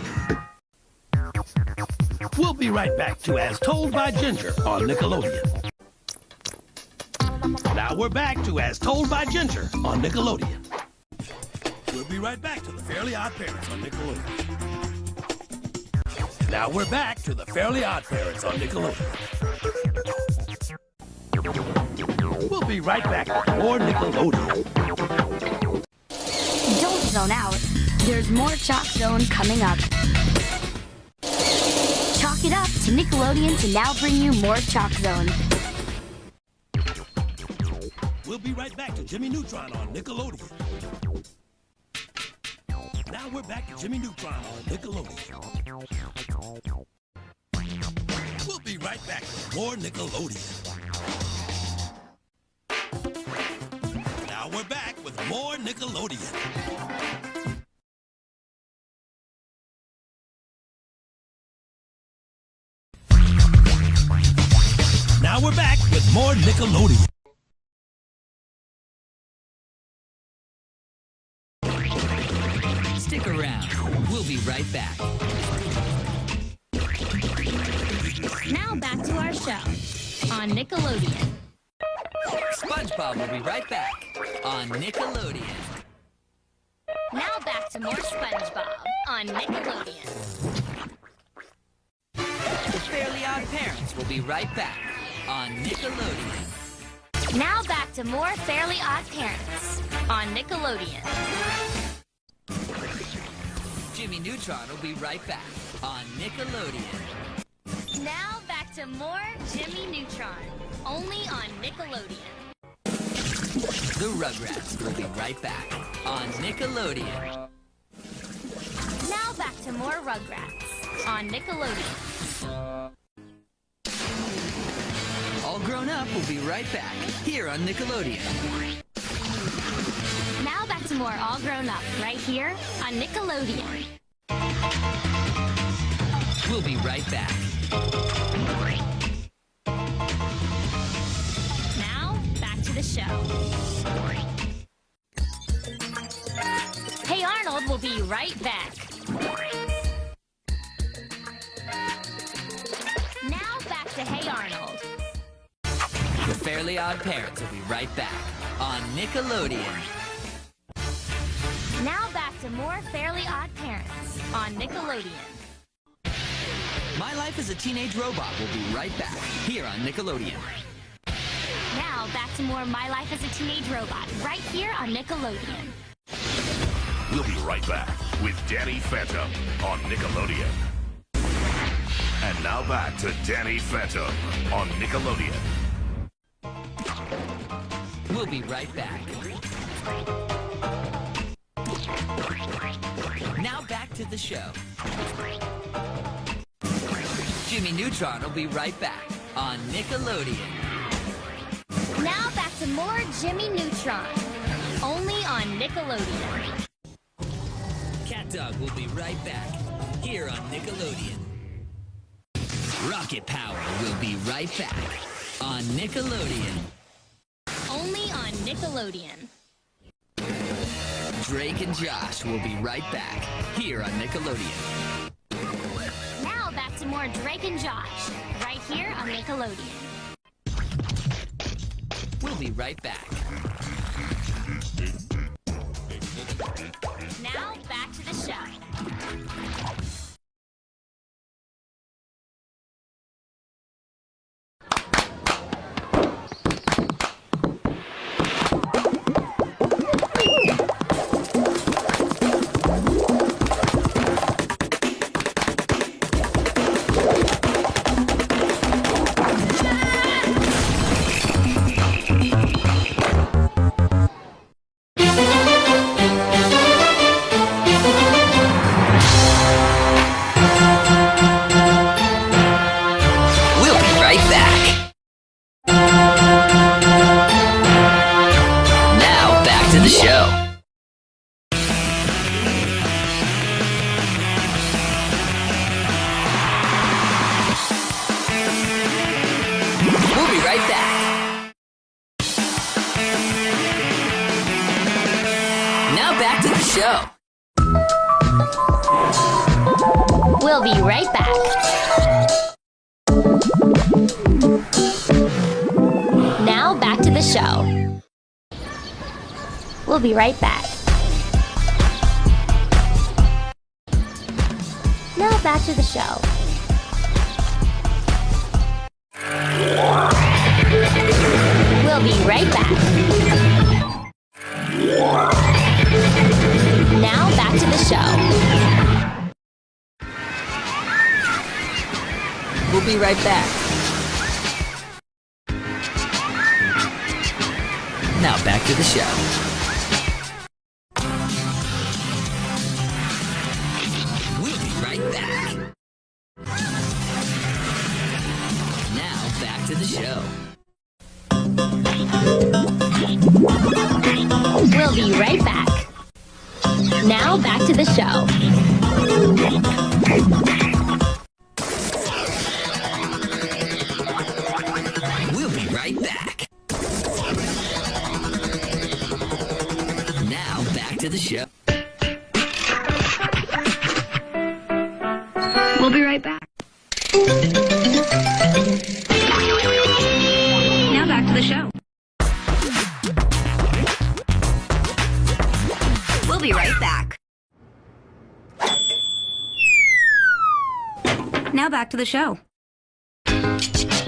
We'll be right back to As Told by Ginger on Nickelodeon. Now we're back to As Told by Ginger on Nickelodeon. We'll be right back to the Fairly Odd Parents on Nickelodeon. Now we're back to the Fairly Odd Parents on Nickelodeon. We'll be right back with more Nickelodeon. Don't zone out. There's more Chalk Zone coming up. Chalk it up to Nickelodeon to now bring you more Chalk Zone. We'll be right back to Jimmy Neutron on Nickelodeon. Now we're back to Jimmy Neutron on Nickelodeon. We'll be right back with more Nickelodeon. Now we're back with more Nickelodeon. Now we're back with more Nickelodeon. Stick around. We'll be right back. Now back to our show on Nickelodeon. SpongeBob will be right back on Nickelodeon. Now back to more SpongeBob on Nickelodeon. The Fairly Odd Parents will be right back on Nickelodeon. Now back to more Fairly Odd Parents on Nickelodeon. Jimmy Neutron will be right back on Nickelodeon. Now back to more Jimmy Neutron, only on Nickelodeon. The Rugrats will be right back on Nickelodeon. Now back to more Rugrats on Nickelodeon. All Grown Up will be right back here on Nickelodeon. Now back to more All Grown Up right here on Nickelodeon. We'll be right back. Now back to the show. Hey Arnold will be right back. Now back to Hey Arnold. The Fairly Odd Parents will be right back on Nickelodeon. Now back to more Fairly Odd Parents on Nickelodeon. My Life as a Teenage Robot will be right back here on Nickelodeon. Now back to more My Life as a Teenage Robot right here on Nickelodeon. We'll be right back with Danny Phantom on Nickelodeon. And now back to Danny Phantom on Nickelodeon. We'll be right back. Now back to the show. Jimmy Neutron will be right back on Nickelodeon. Now back to more Jimmy Neutron, only on Nickelodeon. Cat Dog will be right back here on Nickelodeon. Rocket Power will be right back on Nickelodeon. Only on Nickelodeon. Drake and Josh will be right back here on Nickelodeon. Now back to more Drake and Josh, right here on Nickelodeon. We'll be right back. Now back to the show. We'll be right back. Now back to the show. We'll be right back. Now back to the show. We'll be right back. Now back to the show. We'll be right back. Now back to the show. We'll be right back. Now back to the show. We'll be right back. Now back to the show. We'll be right back. Now back to the show. We'll be right back. Now back to the show. We'll be right back. Now back to the show. We'll be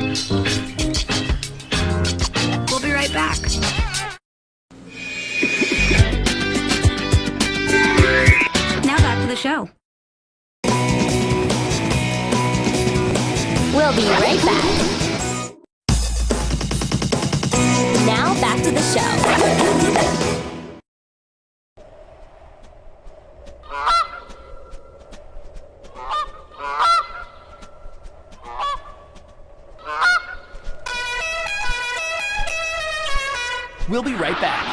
right back. Now back to the show. We'll be right back. Now back to the show. We'll be right back.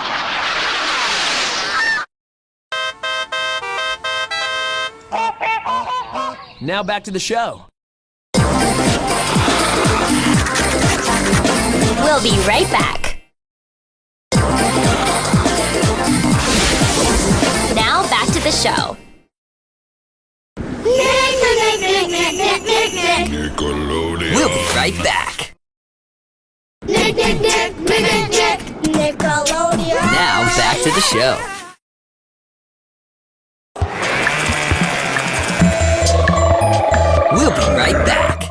Now back to the show. We'll be right back. Now back to the show. Nickelodeon. We'll be right back. Nickelodeon. Now back to the show. We'll be right back.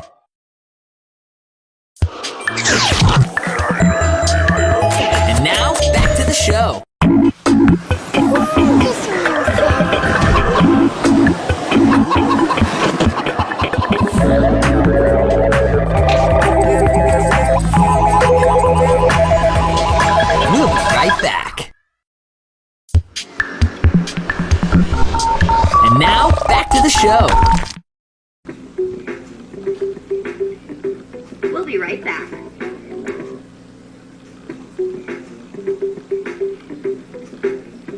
And now back to the show. We'll be right back. And now back to the show. We'll be right back.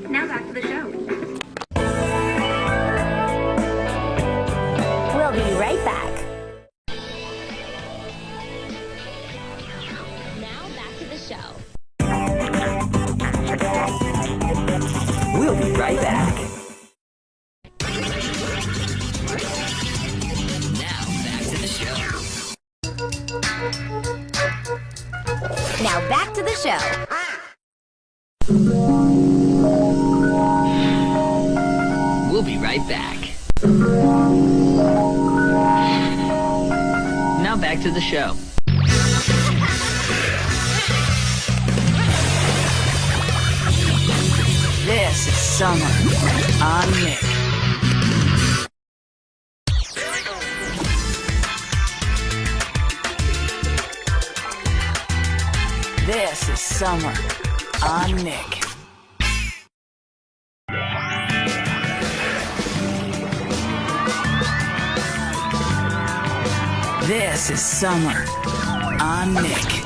Now back to the show. We'll be right back. Now back to the show. We'll be right back. Now back to the show. Now back to the show. We'll be right back. Now back to the show. This is summer. I'm Nick. This is summer. I'm Nick. This is summer. I'm Nick.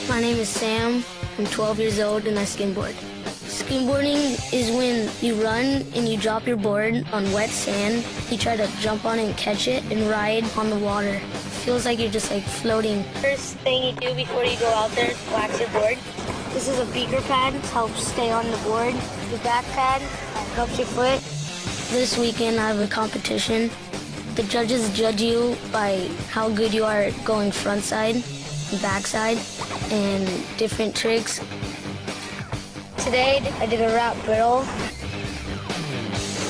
My name is Sam. I'm 12 years old and I skimboard. Skimboarding is when you run and you drop your board on wet sand. You try to jump on it and catch it and ride on the water. Feels like you're just like floating. First thing you do before you go out there is wax your board. This is a beaker pad, helps stay on the board. The back pad helps your foot. This weekend I have a competition. The judges judge you by how good you are at going front side and back side and different tricks. Today I did a wrap brittle.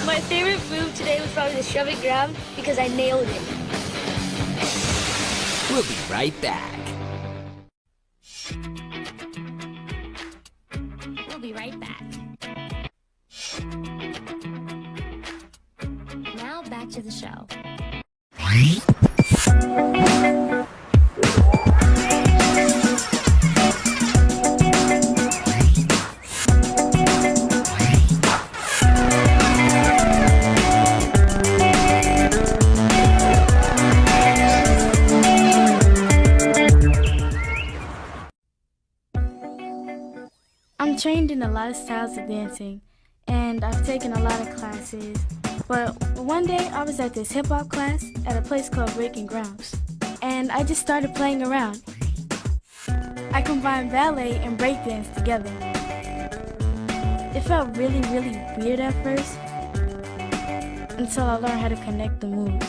My favorite move today was probably the shove and grab because I nailed it. We'll be right back. We'll be right back. Now back to the show. I'm trained in a lot of styles of dancing, and I've taken a lot of classes. But one day I was at this hip-hop class at a place called Breaking Grounds, and I just started playing around. I combined ballet and breakdance together. It felt really, really weird at first, until I learned how to connect the moves.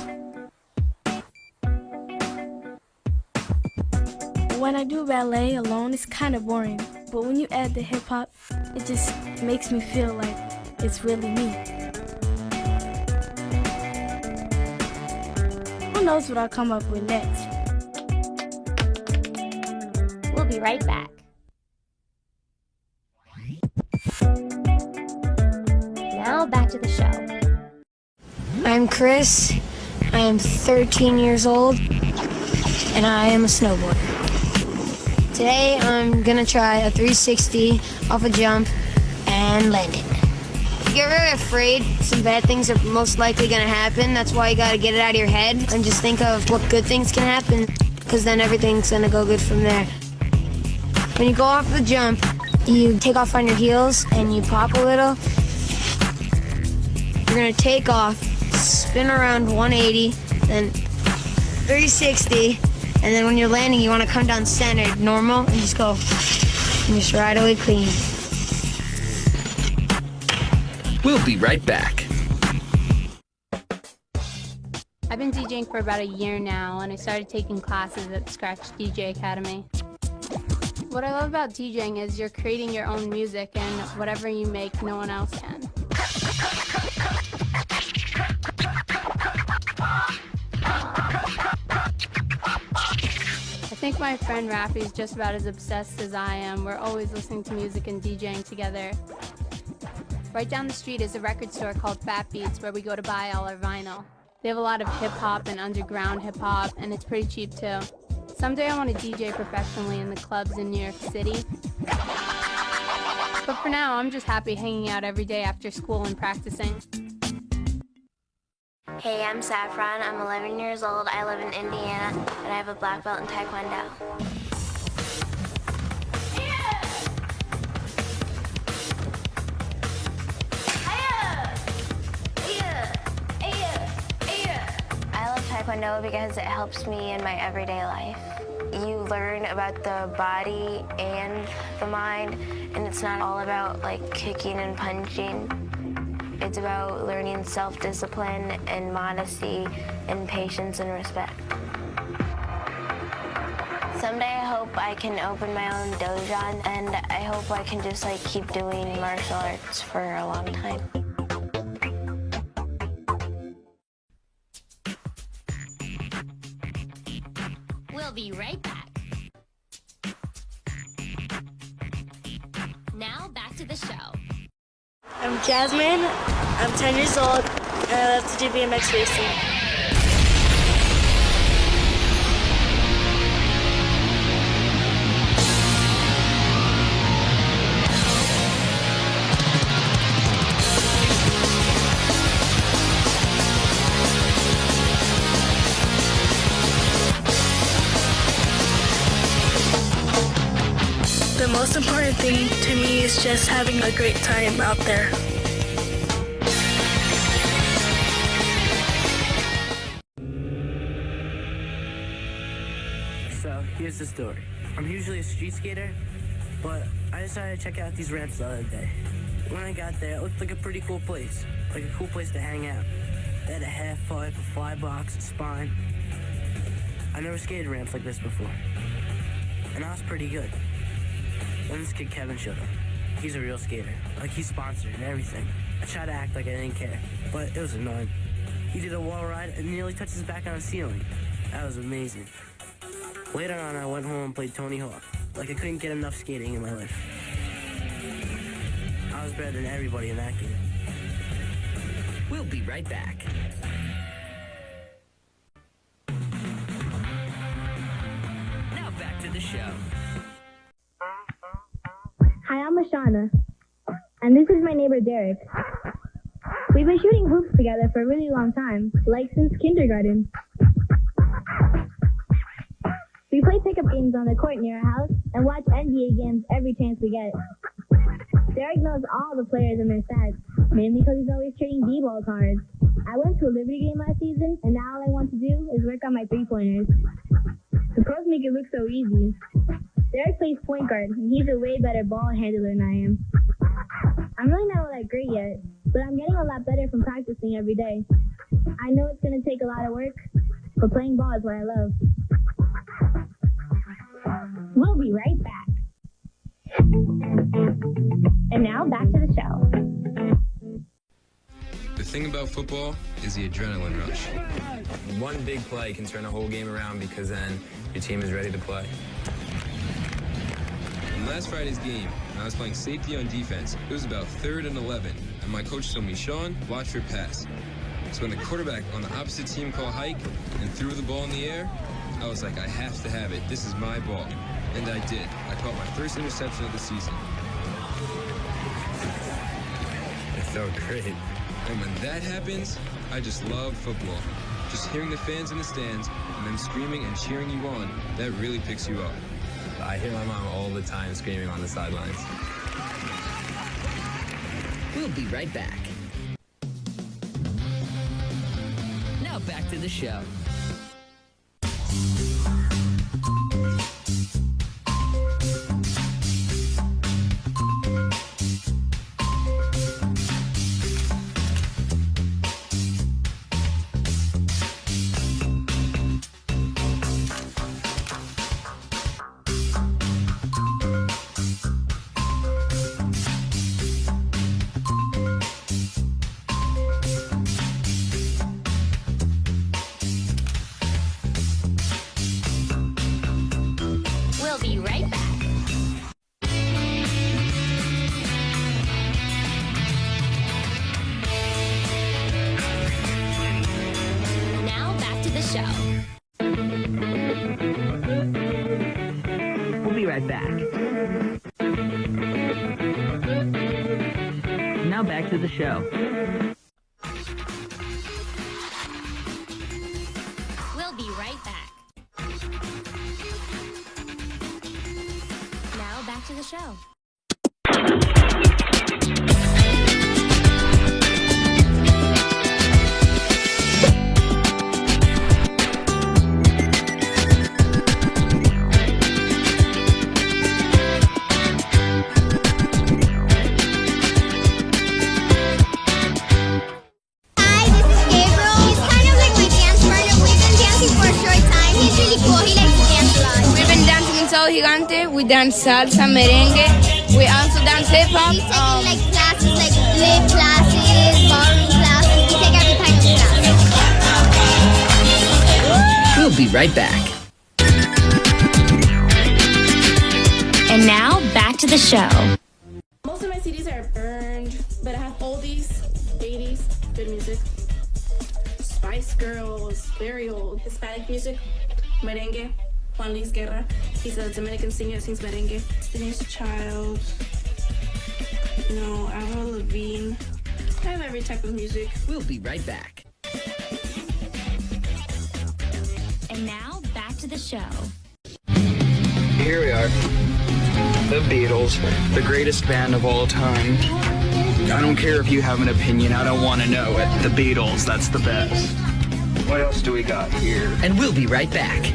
When I do ballet alone, it's kind of boring, but when you add the hip-hop, it just makes me feel like it's really me. Who knows what I'll come up with next? We'll be right back. Now back to the show. I'm Chris. I am 13 years old, and I am a snowboarder. Today I'm gonna try a 360 off a jump and land it. If you get really afraid, some bad things are most likely gonna happen. That's why you gotta get it out of your head and just think of what good things can happen, because then everything's gonna go good from there. When you go off the jump, you take off on your heels and you pop a little. You're gonna take off, spin around 180, then 360. And then when you're landing, you want to come down centered, normal, and just go, and just ride away clean. We'll be right back. I've been DJing for about a year now, and I started taking classes at Scratch DJ Academy. What I love about DJing is you're creating your own music, and whatever you make, no one else can. I think my friend Rafi is just about as obsessed as I am. We're always listening to music and DJing together. Right down the street is a record store called Fat Beats where we go to buy all our vinyl. They have a lot of hip-hop and underground hip-hop, and it's pretty cheap too. Someday I want to DJ professionally in the clubs in New York City. But for now, I'm just happy hanging out every day after school and practicing. Hey, I'm Saffron. I'm 11 years old. I live in Indiana, and I have a black belt in Taekwondo. I love Taekwondo because it helps me in my everyday life. You learn about the body and the mind, and it's not all about like kicking and punching. It's about learning self-discipline and modesty and patience and respect. Someday I hope I can open my own dojo, and I hope I can just like keep doing martial arts for a long time. We'll be right back. Now back to the show. I'm Jasmine, I'm 10 years old, and I love to do BMX racing. The most important thing to me is just having a great time out there. So here's the story. I'm usually a street skater, but I decided to check out these ramps the other day. When I got there, it looked like a pretty cool place. Like a cool place to hang out. They had a half pipe, a fly box, a spine. I never skated ramps like this before. And I was pretty good. Then this kid Kevin showed up. He's a real skater. Like he's sponsored and everything. I tried to act like I didn't care, but it was annoying. He did a wall ride and nearly touched his back on the ceiling. That was amazing. Later on, I went home and played Tony Hawk. Like I couldn't get enough skating in my life. I was better than everybody in that game. We'll be right back. Now back to the show. Hi, I'm Ashana, and this is my neighbor Derek. We've been shooting hoops together for a really long time, like since kindergarten. We play pickup games on the court near our house and watch NBA games every chance we get. Derek knows all the players and their stats, mainly because he's always trading B-ball cards. I went to a Liberty game last season, and now all I want to do is work on my three-pointers. The pros make it look so easy. Derek plays point guard, and he's a way better ball handler than I am. I'm really not all that great yet, but I'm getting a lot better from practicing every day. I know it's going to take a lot of work, but playing ball is what I love. We'll be right back. And now back to the show. The thing about football is the adrenaline rush. One big play can turn a whole game around because then your team is ready to play. In last Friday's game, when I was playing safety on defense, it was about 3rd and 11, and my coach told me, Sean, watch your pass. So when the quarterback on the opposite team called hike and threw the ball in the air, I was like, I have to have it. This is my ball. And I did. I caught my first interception of the season. It's so great. And when that happens, I just love football. Just hearing the fans in the stands and them screaming and cheering you on, that really picks you up. I hear my mom all the time screaming on the sidelines. We'll be right back. Now back to the show. We'll be right back. Now back to the show. We'll be right back. Now back to the show. Gigante. We dance salsa, merengue. We also dance hip hop. We take like classes, like lip classes, ballroom classes. We take every kind of class. We'll be right back. And now back to the show. Most of my CDs are burned, but I have oldies, 80s, good music. Spice Girls, very old. Hispanic music, merengue. Juan Luis Guerra. He's a Dominican singer that sings merengue. Destiny's Child. Avril Lavigne. I have every type of music. We'll be right back. And now back to the show. Here we are. The Beatles, the greatest band of all time. I don't care if you have an opinion, I don't want to know it. The Beatles, that's the best. What else do we got here? And we'll be right back.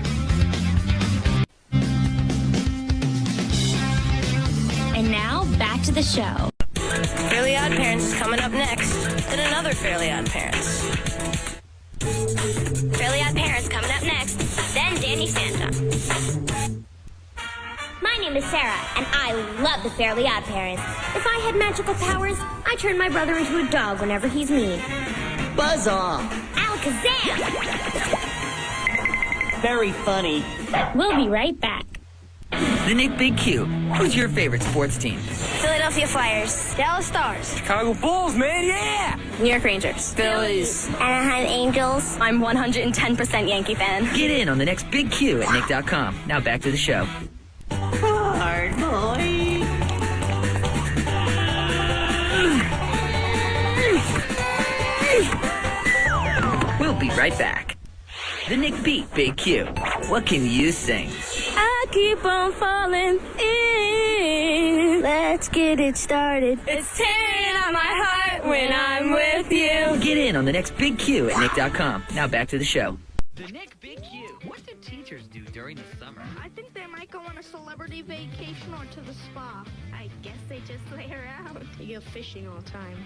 And now, back to the show. Fairly Odd Parents is coming up next. Then another Fairly Odd Parents. Fairly Odd Parents coming up next. Then Danny Phantom. My name is Sarah, and I love the Fairly Odd Parents. If I had magical powers, I turn my brother into a dog whenever he's mean. Buzz off. Alakazam! Very funny. We'll be right back. The Nick Big Q. Who's your favorite sports team? Philadelphia Flyers. Dallas Stars. Chicago Bulls, man, yeah! New York Rangers. Phillies. Anaheim Angels. I'm 110% Yankee fan. Get in on the next Big Q at Nick.com. Now back to the show. Hard boy. We'll be right back. The Nick Beat Big Q. What can you sing? I keep on falling in. Let's get it started. It's tearing on my heart when I'm with you. Get in on the next Big Q at Nick.com. Now back to the show. The Nick Big Q. What do teachers do during the summer? I think they might go on a celebrity vacation or to the spa. I guess they just lay around. They go fishing all the time.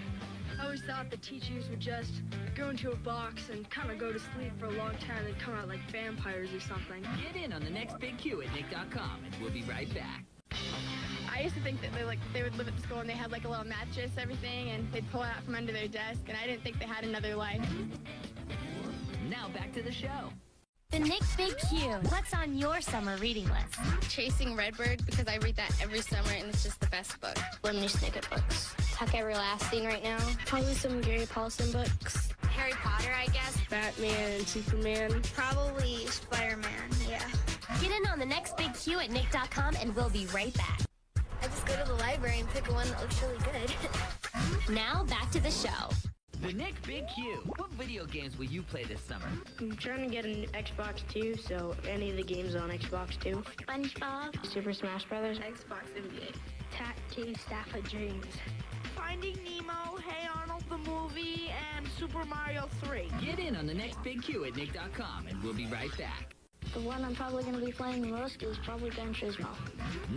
I always thought the teachers would just go into a box and kind of go to sleep for a long time and come out like vampires or something. Get in on the next Big Q at Nick.com, and we'll be right back. I used to think that they would live at the school and they had like a little mattress, everything, and they'd pull it out from under their desk, and I didn't think they had another life. Now back to the show. The Nick Big Q. What's on your summer reading list? Chasing Redbird, because I read that every summer and it's just the best book. Lemony Snicket books. Tuck Everlasting right now. Probably some Gary Paulson books. Harry Potter, I guess. Batman and Superman. Probably Spider-Man, yeah. Get in on the next Big Q at Nick.com, and we'll be right back. I just go to the library and pick one that looks really good. Now back to the show. The Nick Big Q. What video games will you play this summer? I'm trying to get an Xbox 2, so any of the games on Xbox 2. SpongeBob. Super Smash Brothers. Xbox NBA. Tattoo Staff of Dreams. Finding Nemo, Hey Arnold the movie, and Super Mario 3. Get in on the next Big Q at Nick.com, and we'll be right back. The one I'm probably going to be playing the most is probably Gran Turismo.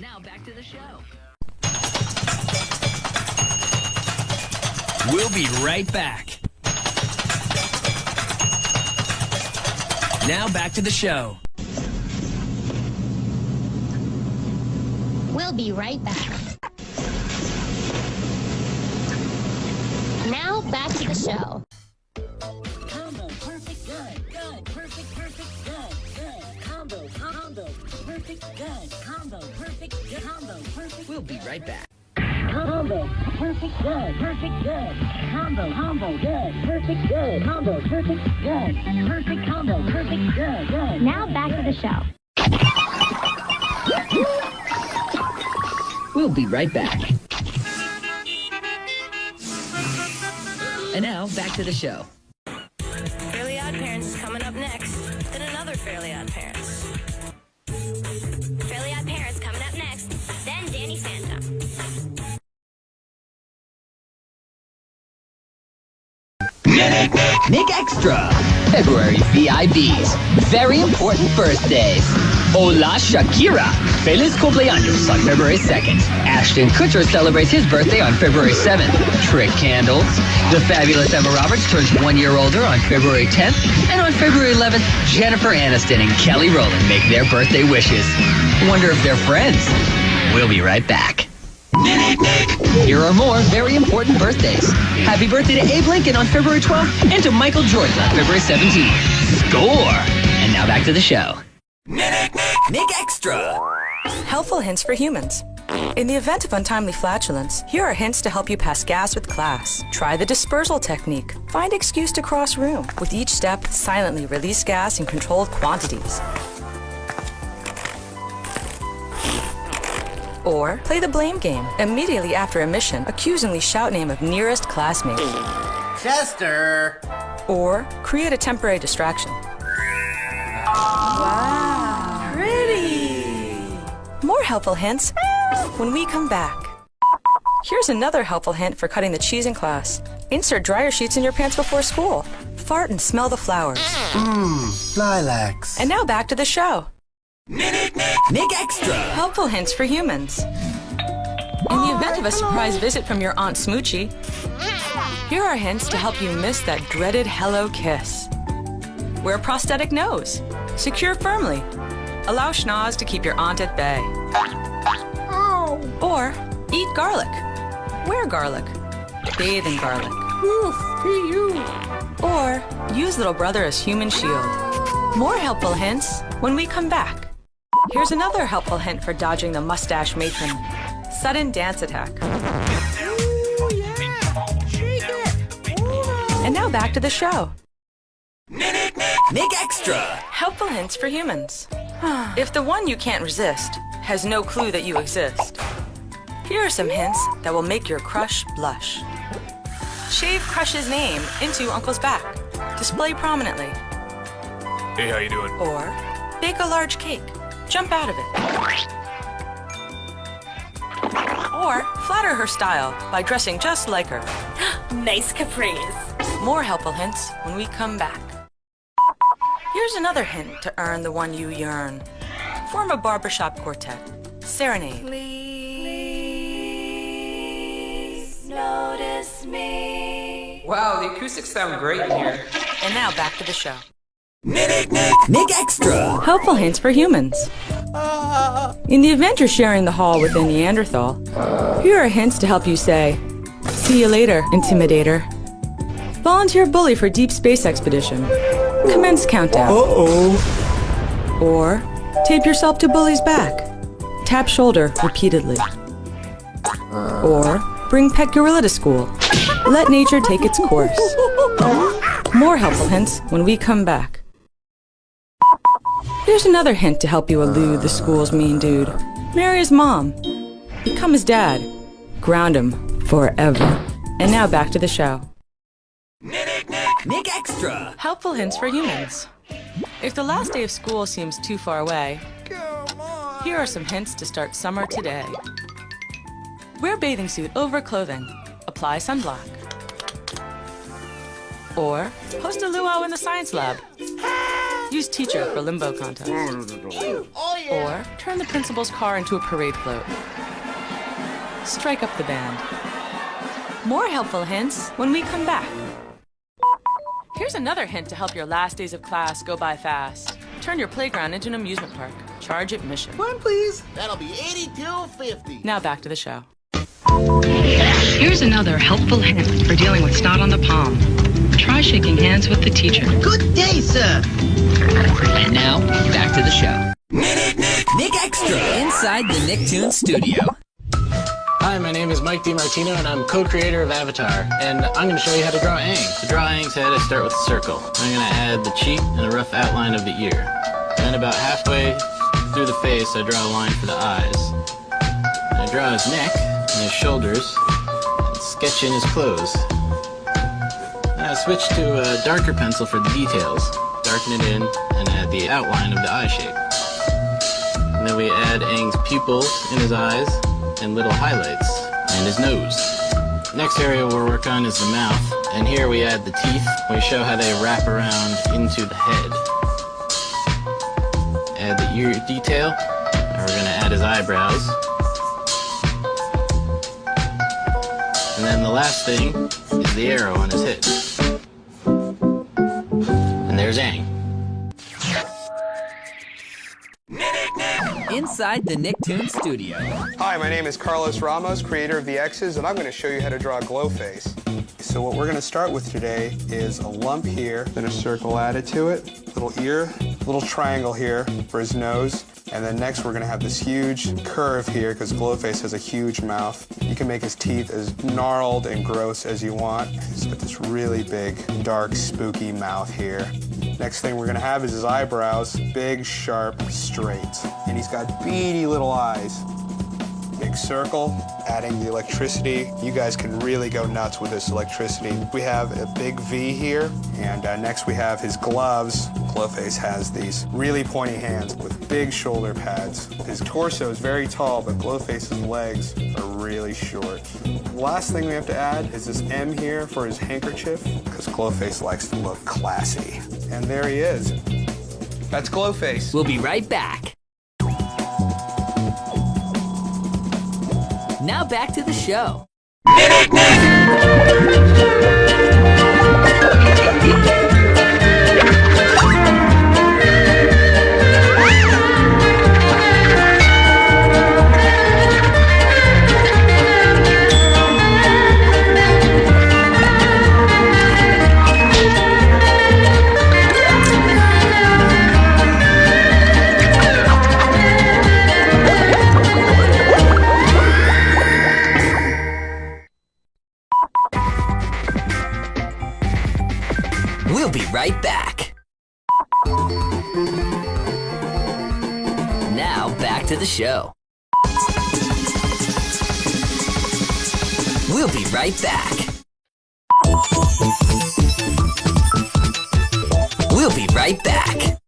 Now back to the show. We'll be right back. Now back to the show. We'll be right back. Now back to the show. Combo, perfect, good, perfect, good, combo, perfect, good, combo, perfect, good, combo, perfect. We'll be right back. Combo, perfect, good, combo, good, perfect, good, combo, perfect, combo, perfect, good. Now back to the show. We'll be right back. And now, back to the show. Fairly Odd Parents is coming up next. Then another Fairly Odd Parents. Fairly Odd Parents coming up next. Then Danny Phantom. Nick Extra. February VIBs. Very important birthdays. Hola Shakira. Feliz cumpleaños on February 2nd. Ashton Kutcher celebrates his birthday on February 7th. Trick Candles. The fabulous Emma Roberts turns 1 year older on February 10th. And on February 11th, Jennifer Aniston and Kelly Rowland make their birthday wishes. Wonder if they're friends. We'll be right back. Here are more very important birthdays. Happy birthday to Abe Lincoln on February 12th and to Michael Jordan on February 17th. Score! And now back to the show. Nick Extra. Helpful hints for humans. In the event of untimely flatulence, here are hints to help you pass gas with class. Try the dispersal technique. Find excuse to cross room. With each step, silently release gas in controlled quantities. Or play the blame game. Immediately after emission, accusingly shout name of nearest classmate. Chester! Or create a temporary distraction. Wow, pretty! More helpful hints when we come back. Here's another helpful hint for cutting the cheese in class. Insert dryer sheets in your pants before school. Fart and smell the flowers. Lilacs. And now back to the show. Nick Extra. Helpful hints for humans. In the event of a surprise visit from your Aunt Smoochie, here are hints to help you miss that dreaded hello kiss. Wear a prosthetic nose. Secure firmly. Allow schnoz to keep your aunt at bay. Or eat garlic. Wear garlic. Bathe in garlic. Or use little brother as human shield. More helpful hints when we come back. Here's another helpful hint for dodging the mustache matron. Sudden dance attack. And now back to the show. Nick Extra. Helpful hints for humans. If the one you can't resist has no clue that you exist, here are some hints that will make your crush blush. Shave crush's name into Uncle's back. Display prominently. Hey, how you doing? Or bake a large cake. Jump out of it. Or flatter her style by dressing just like her. Nice capris. More helpful hints when we come back. Here's another hint to earn the one you yearn. Form a barbershop quartet. Serenade. Please notice me. Wow, the acoustics sound great in here. And now back to the show. Nick Extra. Helpful hints for humans. In the event you're sharing the hall with a Neanderthal, here are hints to help you say, "See you later, intimidator." Volunteer bully for deep space expedition. Commence countdown. Or tape yourself to bully's back. Tap shoulder repeatedly. Or bring pet gorilla to school. Let nature take its course. More helpful hints when we come back. Here's another hint to help you elude the school's mean dude. Marry his mom. Become his dad. Ground him forever. And now back to the show. Nick Extra. Helpful hints for humans. If the last day of school seems too far away, here are some hints to start summer today. Wear bathing suit over clothing. Apply sunblock. Or host a luau in the science lab. Use teacher for limbo contest. Or turn the principal's car into a parade float. Strike up the band. More helpful hints when we come back. Here's another hint to help your last days of class go by fast. Turn your playground into an amusement park. Charge admission. One, please. That'll be $82.50. Now back to the show. Here's another helpful hint for dealing with snot on the palm. Try shaking hands with the teacher. Good day, sir. And now, back to the show. Nick Extra. Inside the Nicktoons studio. Hi, my name is Mike DiMartino, and I'm co-creator of Avatar, and I'm going to show you how to draw Aang. To draw Aang's head, I start with a circle. I'm going to add the cheek and a rough outline of the ear. Then about halfway through the face, I draw a line for the eyes. I draw his neck and his shoulders, and sketch in his clothes. Then I switch to a darker pencil for the details, darken it in, and add the outline of the eye shape. And then we add Aang's pupils in his eyes, and little highlights, and his nose. Next area we'll work on is the mouth, and here we add the teeth. We show how they wrap around into the head. Add the ear detail, and we're going to add his eyebrows. And then the last thing is the arrow on his head. And there's Aang. Inside the Nicktoons studio. Hi, my name is Carlos Ramos, creator of the X's, and I'm going to show you how to draw a glow face. So what we're going to start with today is a lump here, then a circle added to it, little ear, little triangle here for his nose, and then next we're going to have this huge curve here because Glowface has a huge mouth. You can make his teeth as gnarled and gross as you want. He's got this really big, dark, spooky mouth here. Next thing we're going to have is his eyebrows, big, sharp, straight. And he's got beady little eyes. Big circle, adding the electricity. You guys can really go nuts with this electricity. We have a big V here, and next we have his gloves. Glowface has these really pointy hands with big shoulder pads. His torso is very tall, but Glowface's legs are really short. The last thing we have to add is this M here for his handkerchief, because Glowface likes to look classy. And there he is. That's Glowface. We'll be right back. Now back to the show. We'll be right back. Now back to the show. We'll be right back. We'll be right back.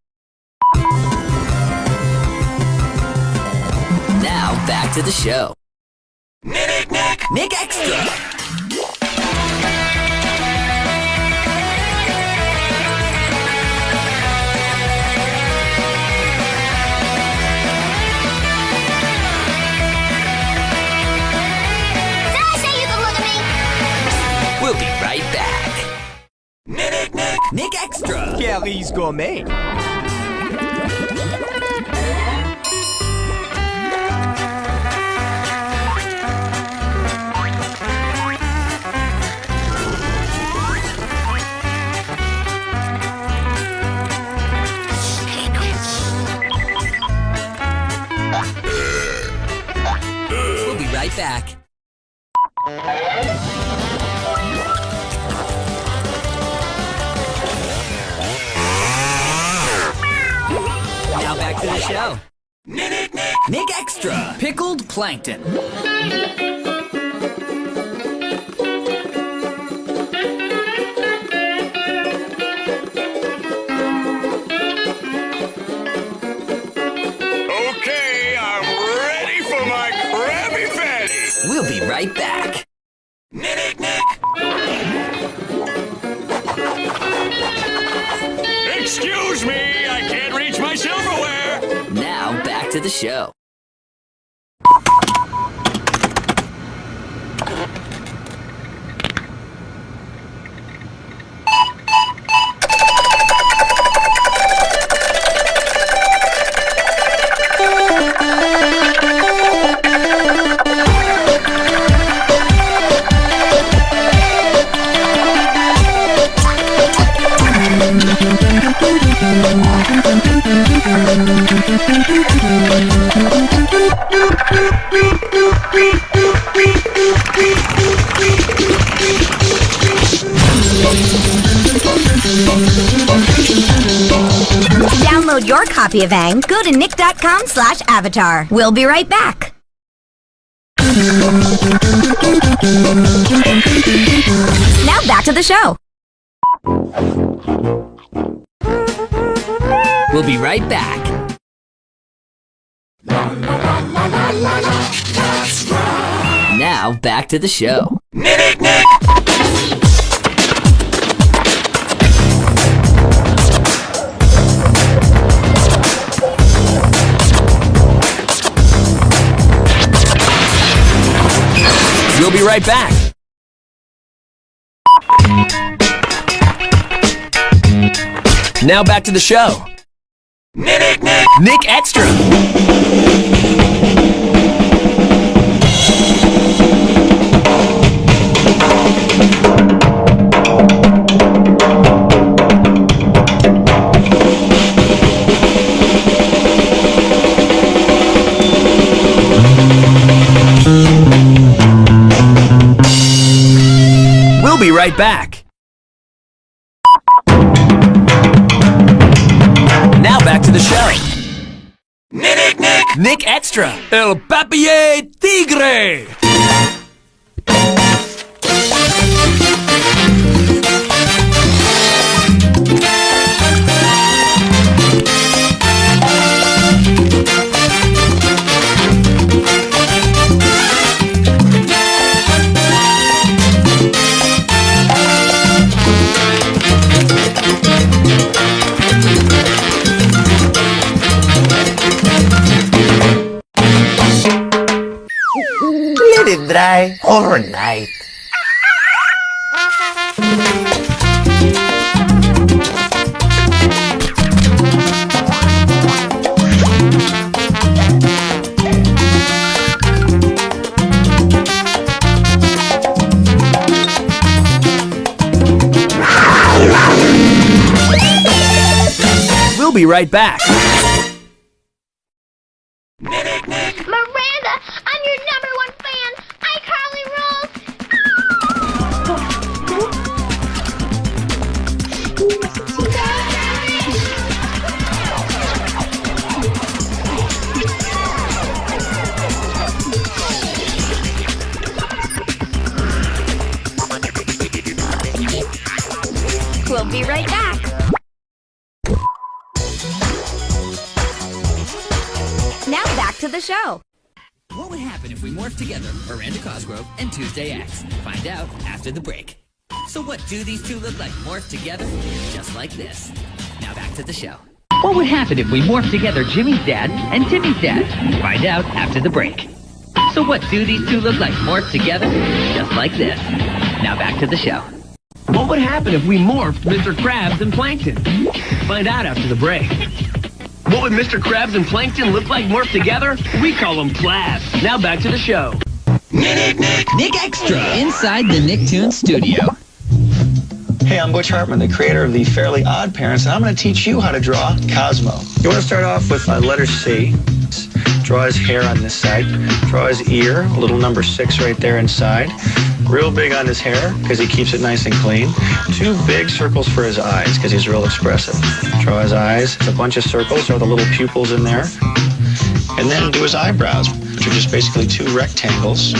Now back to the show. Nick Extra. We'll be right back. Nick Extra. Kelly's Gourmet. We'll be right back. Now back to the show. Nick Extra. Pickled plankton. Okay, I'm ready for my Krabby Patty. We'll be right back. Excuse me, I can't reach my silverware. Now back to the show. To download your copy of Aang, go to nick.com/avatar. We'll be right back. Now back to the show. We'll be right back. Now back to the show. We'll be right back. Now back to the show. Nick Extra. We'll be right back. Now back to the show. Nick Extra. El Papier Tigre. Let it dry overnight. We'll be right back. Miranda, I'm your #1 fan. iCarly rules. We'll be right back. Now back to the show. What would happen if we morphed together, Miranda Cosgrove and Tuesday X? Find out after the break. So what do these two look like morphed together? Just like this. Now back to the show. What would happen if we morphed together Jimmy's dad and Timmy's dad? Find out after the break. So what do these two look like morphed together? Just like this. Now back to the show. What would happen if we morphed Mr. Krabs and Plankton? Find out after the break. What would Mr. Krabs and Plankton look like morphed together? We call them plabs. Now back to the show. Nick Extra inside the Nicktoons studio. Hey, I'm Butch Hartman, the creator of the Fairly Odd Parents, and I'm going to teach you how to draw Cosmo. You want to start off with letter C. Draw his hair on this side. Draw his ear, a little number 6 right there inside. Real big on his hair, because he keeps it nice and clean. 2 big circles for his eyes, because he's real expressive. Draw his eyes, a bunch of circles, draw the little pupils in there. And then do his eyebrows, which are just basically 2 rectangles.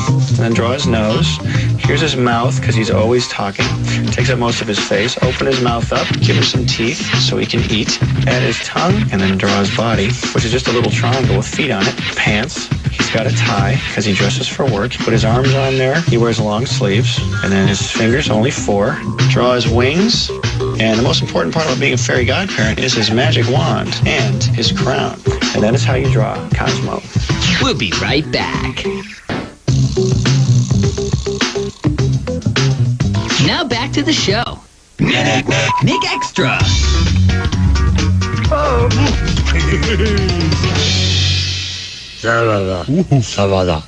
And then draw his nose. Here's his mouth, because he's always talking. Takes up most of his face. Open his mouth up, give him some teeth so he can eat. Add his tongue, and then draw his body, which is just a little triangle with feet on it. Pants. He's got a tie, because he dresses for work. Put his arms on there. He wears long sleeves. And then his fingers, only 4. Draw his wings. And the most important part about being a fairy godparent is his magic wand and his crown. And that is how you draw Cosmo. We'll be right back. Now back to the show. Nick Extra. Ça va là.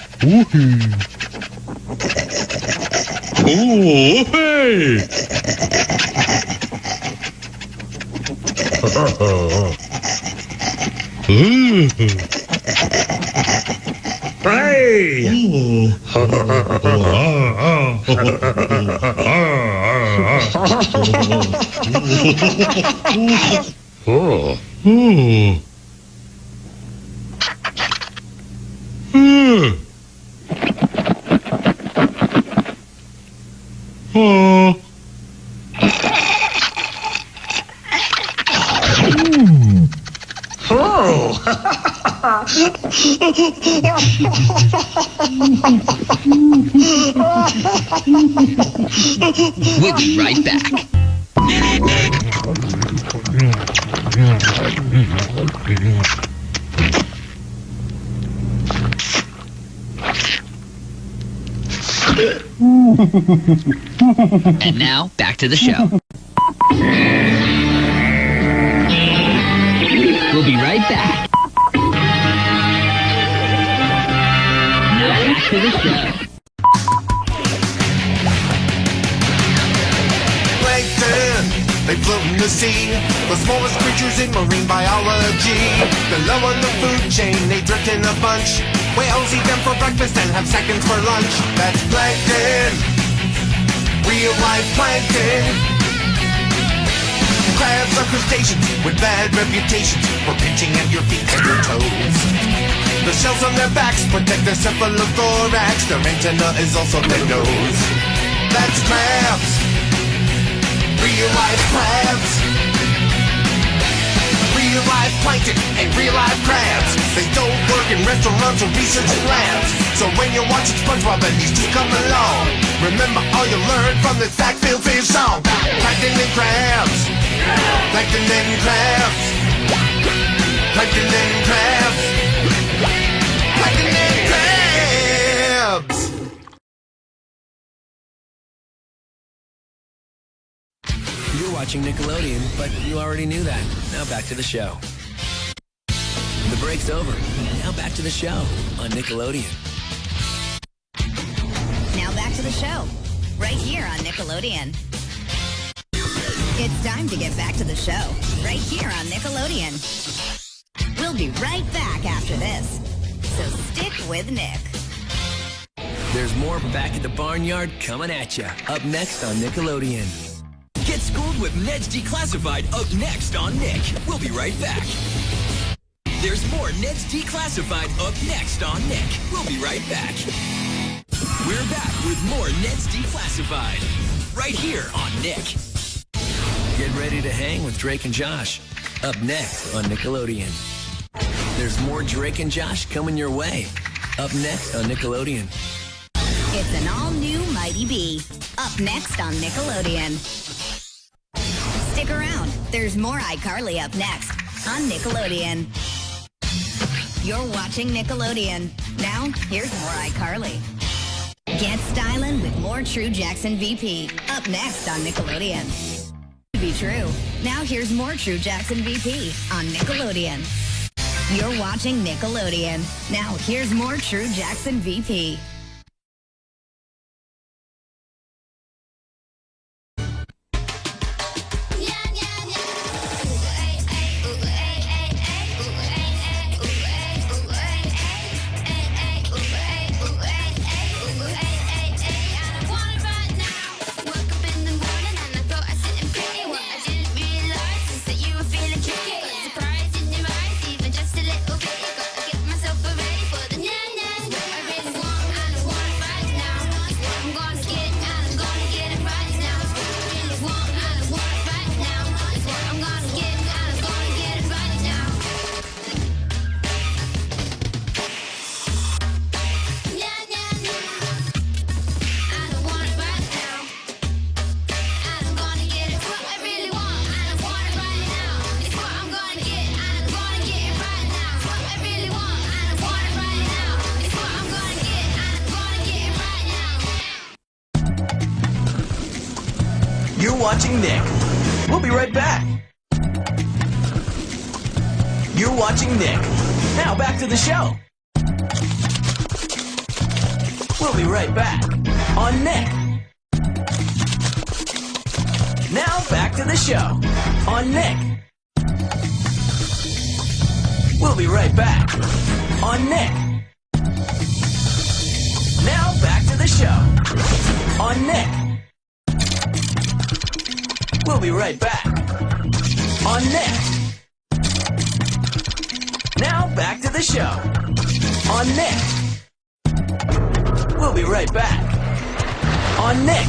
We'll be right back. And now, back to the show. We'll be right back. Now back to the show. Plankton, they float in the sea, the smallest creatures in marine biology. They're low on the food chain, they drift in a bunch. Whales eat them for breakfast and have seconds for lunch. That's plankton, real life plankton. Crabs are crustaceans with bad reputations for pinching at your feet and your toes. The shells on their backs protect their cephalothorax. Their antenna is also their nose. That's crabs. Real life crabs. Real life plankton and real life crabs. They don't work in restaurants or research labs. So when you're watching SpongeBob and these two come along, remember all you learned from this fact-filled fish song. Plankton and crabs. Plankton and crabs. Plankton and crabs. Plankton and crabs. You're watching Nickelodeon, but you already knew that. Now back to the show. The break's over. Now back to the show on Nickelodeon. Now back to the show, right here on Nickelodeon. It's time to get back to the show, right here on Nickelodeon. We'll be right back after this, so stick with Nick. There's more Back at the Barnyard coming at ya. Up next on Nickelodeon. Get schooled with Ned's Declassified up next on Nick. We'll be right back. There's more Ned's Declassified up next on Nick. We'll be right back. We're back with more Ned's Declassified right here on Nick. Get ready to hang with Drake and Josh. Up next on Nickelodeon. There's more Drake and Josh coming your way. Up next on Nickelodeon. It's an all-new Mighty Bee. Up next on Nickelodeon. Stick around. There's more iCarly up next on Nickelodeon. You're watching Nickelodeon. Now, here's more iCarly. Get stylin' with more True Jackson VP. Up next on Nickelodeon. To be true. Now here's more True Jackson VP on Nickelodeon. You're watching Nickelodeon. Now here's more True Jackson VP. You're watching Nick. We'll be right back. You're watching Nick. Now back to the show. We'll be right back on Nick. Now back to the show on Nick. We'll be right back on Nick. Now back to the show on Nick. We'll be right back on Nick. Now back to the show on Nick. We'll be right back on Nick.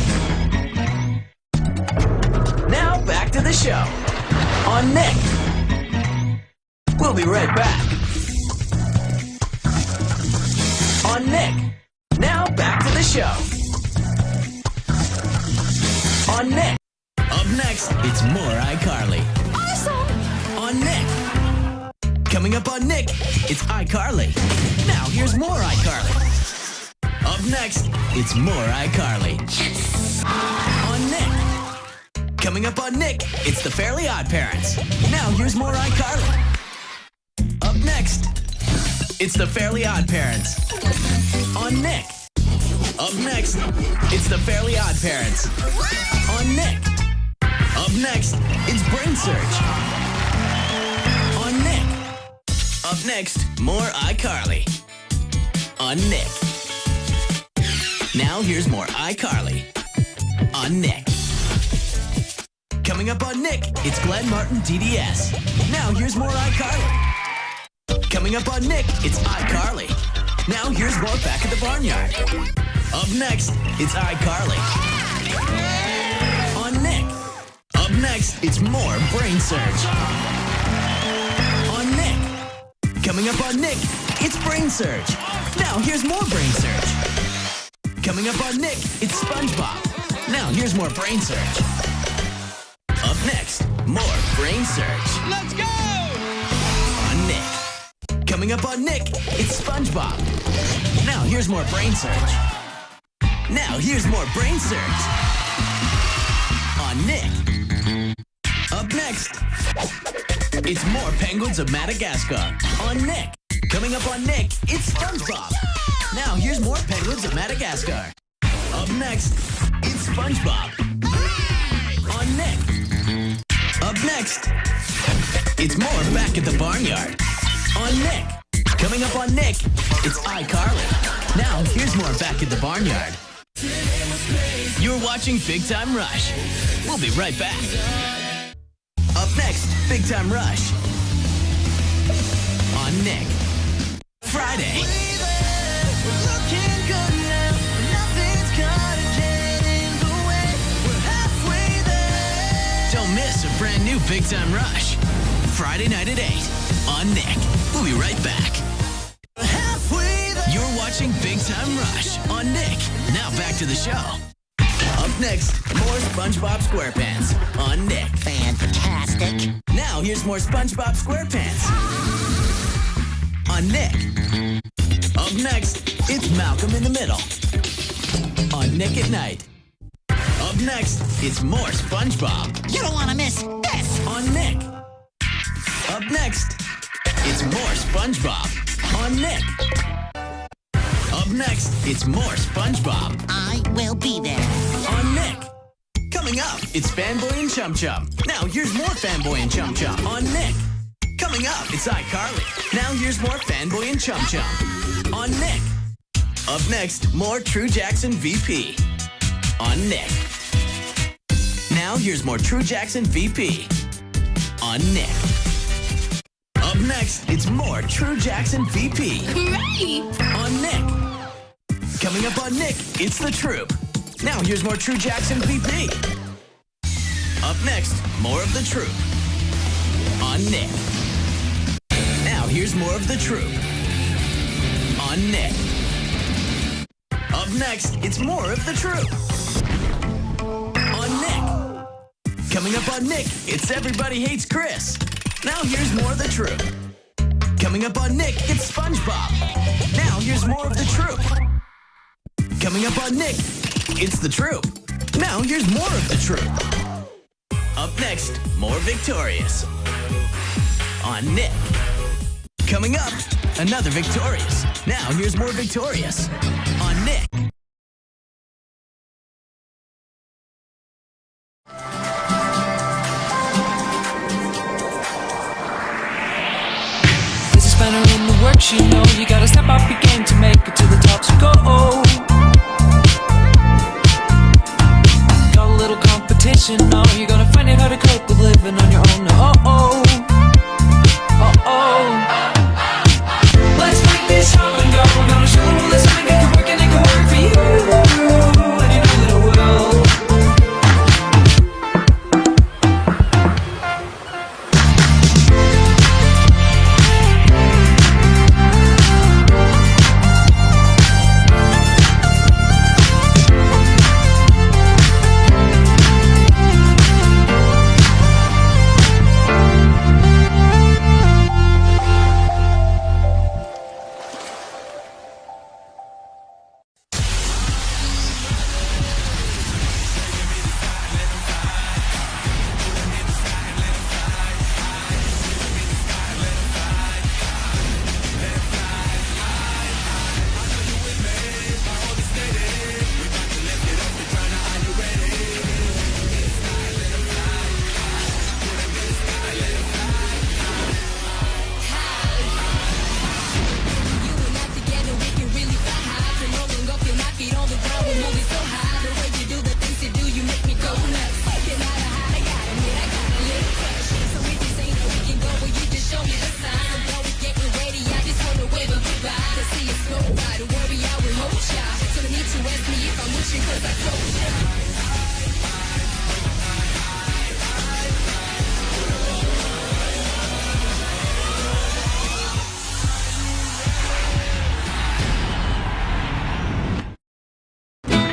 Now back to the show on Nick. We'll be right back on Nick. Now back to the show on Nick. Up next, it's more iCarly. Awesome! On Nick. Coming up on Nick, it's iCarly. Now here's more iCarly. Up next, it's more iCarly. Yes! On Nick. Coming up on Nick, it's the Fairly Odd Parents. Now here's more iCarly. Up next, it's the Fairly Odd Parents. On Nick. Up next, it's the Fairly Odd Parents. On Nick. Up next, it's Brain Search. On Nick. Up next, more iCarly. On Nick. Now here's more iCarly. On Nick. Coming up on Nick, it's Glenn Martin DDS. Now here's more iCarly. Coming up on Nick, it's iCarly. Now here's more back at the barnyard. Up next, it's iCarly. On Nick. Up next, it's more Brain Surge. On Nick. Coming up on Nick, it's Brain Surge. Now here's more Brain Surge. Coming up on Nick, it's SpongeBob. Now here's more Brain Surge. Up next, more Brain Surge. Let's go! On Nick. Coming up on Nick, it's SpongeBob. Now here's more Brain Surge. Now here's more Brain Surge. On Nick. Up next, it's more Penguins of Madagascar. On Nick. Coming up on Nick, it's SpongeBob. Now here's more Penguins of Madagascar. Up next, it's SpongeBob. On Nick. Up next, it's more back at the barnyard. On Nick. Coming up on Nick, it's iCarly. Now here's more back at the barnyard. You're watching Big Time Rush. We'll be right back. Up next, Big Time Rush. On Nick. Friday. Don't miss a brand new Big Time Rush. Friday night at 8 on Nick. We'll be right back. You're watching Big Time Rush on Nick. Now back to the show. Up next, more SpongeBob SquarePants on Nick. Fantastic. Now here's more SpongeBob SquarePants on Nick. Up next, it's Malcolm in the Middle on Nick at Night. Up next, it's more SpongeBob. You don't want to miss this on Nick. Up next, it's more SpongeBob on Nick. Up next, it's more SpongeBob. I will be there. On Nick. Coming up, it's Fanboy and Chum Chum. Now here's more Fanboy and Chum Chum on Nick. Coming up, it's iCarly. Now here's more Fanboy and Chum Chum on Nick. Up next, more True Jackson VP on Nick. Now here's more True Jackson VP on Nick. Up next, it's more True Jackson VP. Hooray! On Nick. Coming up on Nick, it's The Troop. Now here's more True Jackson VP. Up next, more of The Troop. On Nick. Now here's more of The Troop. On Nick. Up next, it's more of The Troop. On Nick. Coming up on Nick, it's Everybody Hates Chris. Now here's more of The Troop. Coming up on Nick, it's SpongeBob. Now here's more of The Troop. Coming up on Nick, it's The Troop. Now here's more of The Troop. Up next, more Victorious. On Nick. Coming up, another Victorious. Now here's more Victorious. On Nick. Spanner in the works, you know. You gotta step up your game to make it to the top, so go. Got a little competition, no. You're gonna find it hard to cope with living on your own. Let's make this happen, go. We're gonna show them all this time. It can work and it can work for you. And you know that it will.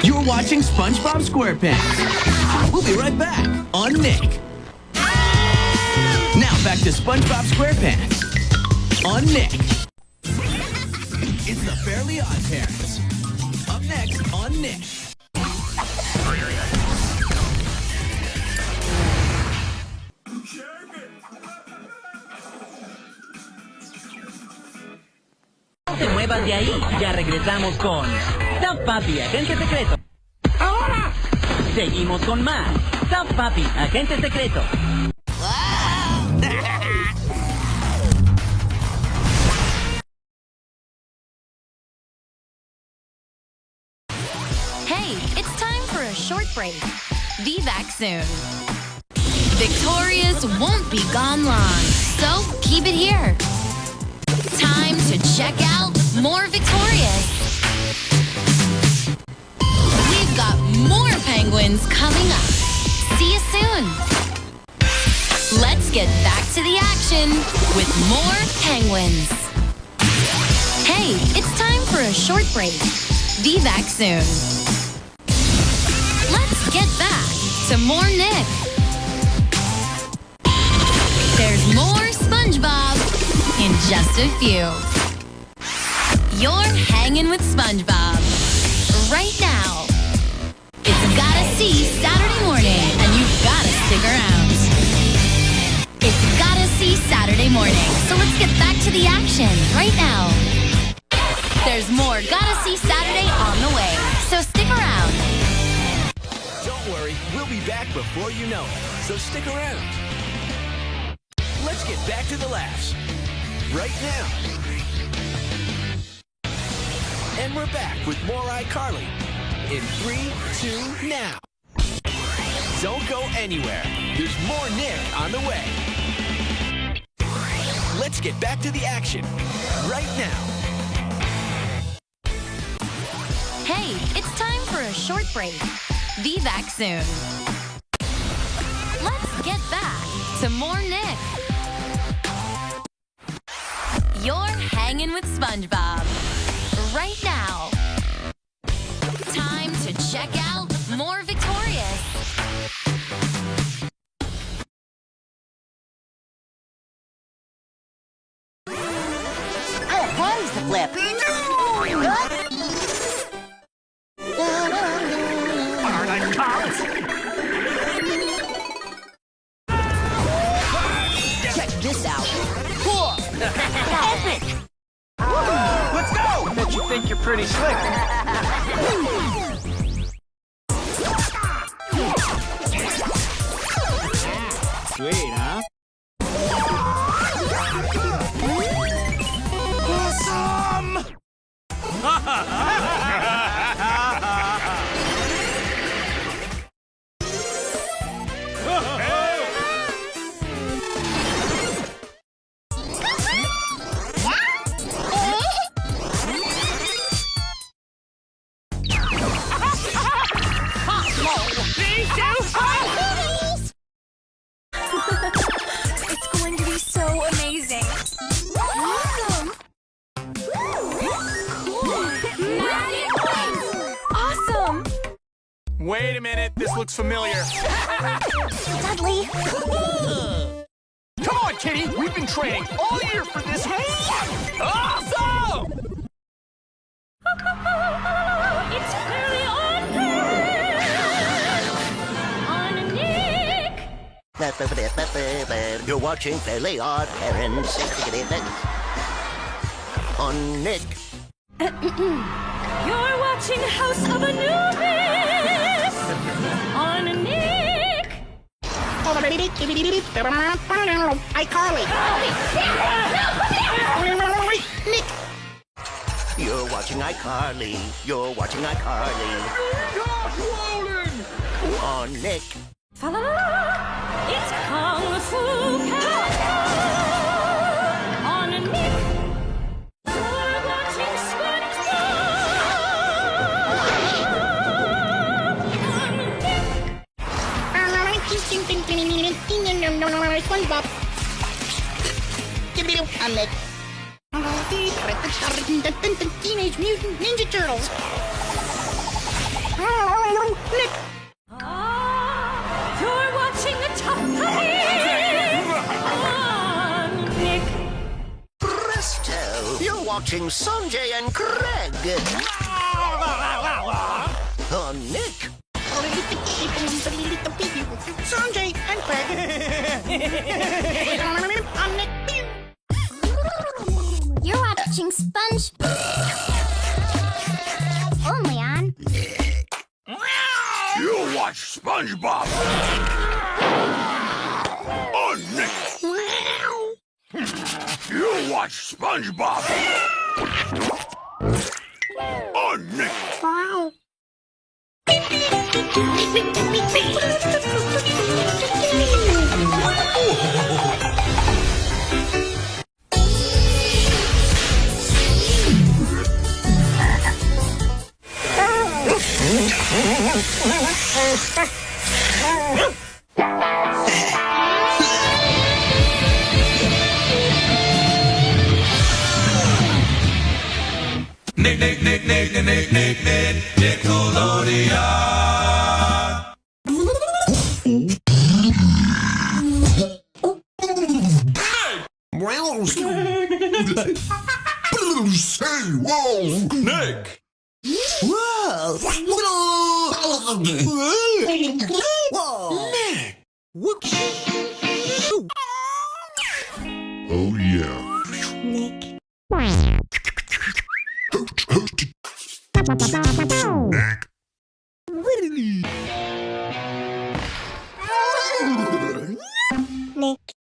You're watching SpongeBob SquarePants. We'll be right back on Nick. Now back to SpongeBob SquarePants on Nick. It's the Fairly Odd Parents. Up next on Nick. No te muevas de ahí, ya regresamos con Top Papi, Agente Secreto. ¡Ahora! Seguimos con más Top Papi, Agente Secreto. Hey, it's time for a short break. Be back soon. Victorious won't be gone long, so keep it here. Time to check out more Victorious. We've got more penguins coming up. See you soon. Let's get back to the action with more penguins. Hey, it's time for a short break. Be back soon. Let's get back to more Nick. There's more SpongeBob in just a few. You're hanging with SpongeBob right now. It's Gotta See Saturday morning, and you've gotta stick around. It's Gotta See Saturday morning, so let's get back to the action right now. There's more Gotta See Saturday on the way, so stick around. Don't worry, we'll be back before you know it, so stick around. Let's get back to the laughs right now. And we're back with more iCarly in 3, 2, now. Don't go anywhere. There's more Nick on the way. Let's get back to the action right now. Hey, it's time for a short break. Be back soon. Let's get back to more Nick. You're hanging with SpongeBob right now. Time to check out more Victorious. I have parties to flip. Check this out. Cool. Epic. Let's go! Bet you think you're pretty slick. Sweet, huh? Awesome! It's going to be so amazing. Awesome! Awesome! Wait a minute, this looks familiar. Dudley! Come on, Kitty! We've been training all year for this. Awesome! It's Fairly Odd Parents on Nick. You're watching Fairly Odd Parents on Nick. You're watching House of Anubis on Nick. iCarly. Nick. You're watching iCarly. You're watching iCarly on Nick. It's Kung Fu Panda on Nick. You're watching SpongeBob SpongeBob. I'm Nick. Teenage Mutant Ninja Turtles. Nick. You're watching the top Nick. Presto! You're watching Sanjay and Craig. Oh, Nick. Sanjay and Craig. I'm Nick. You're watching Sponge. Only on. You watch SpongeBob. On Nick. You watch SpongeBob. On Nick. Wow. Nickelodeon. Well, say, whoa, Nick. Whoa! Whoa! Nick. What? Oh yeah. Nick. Nick.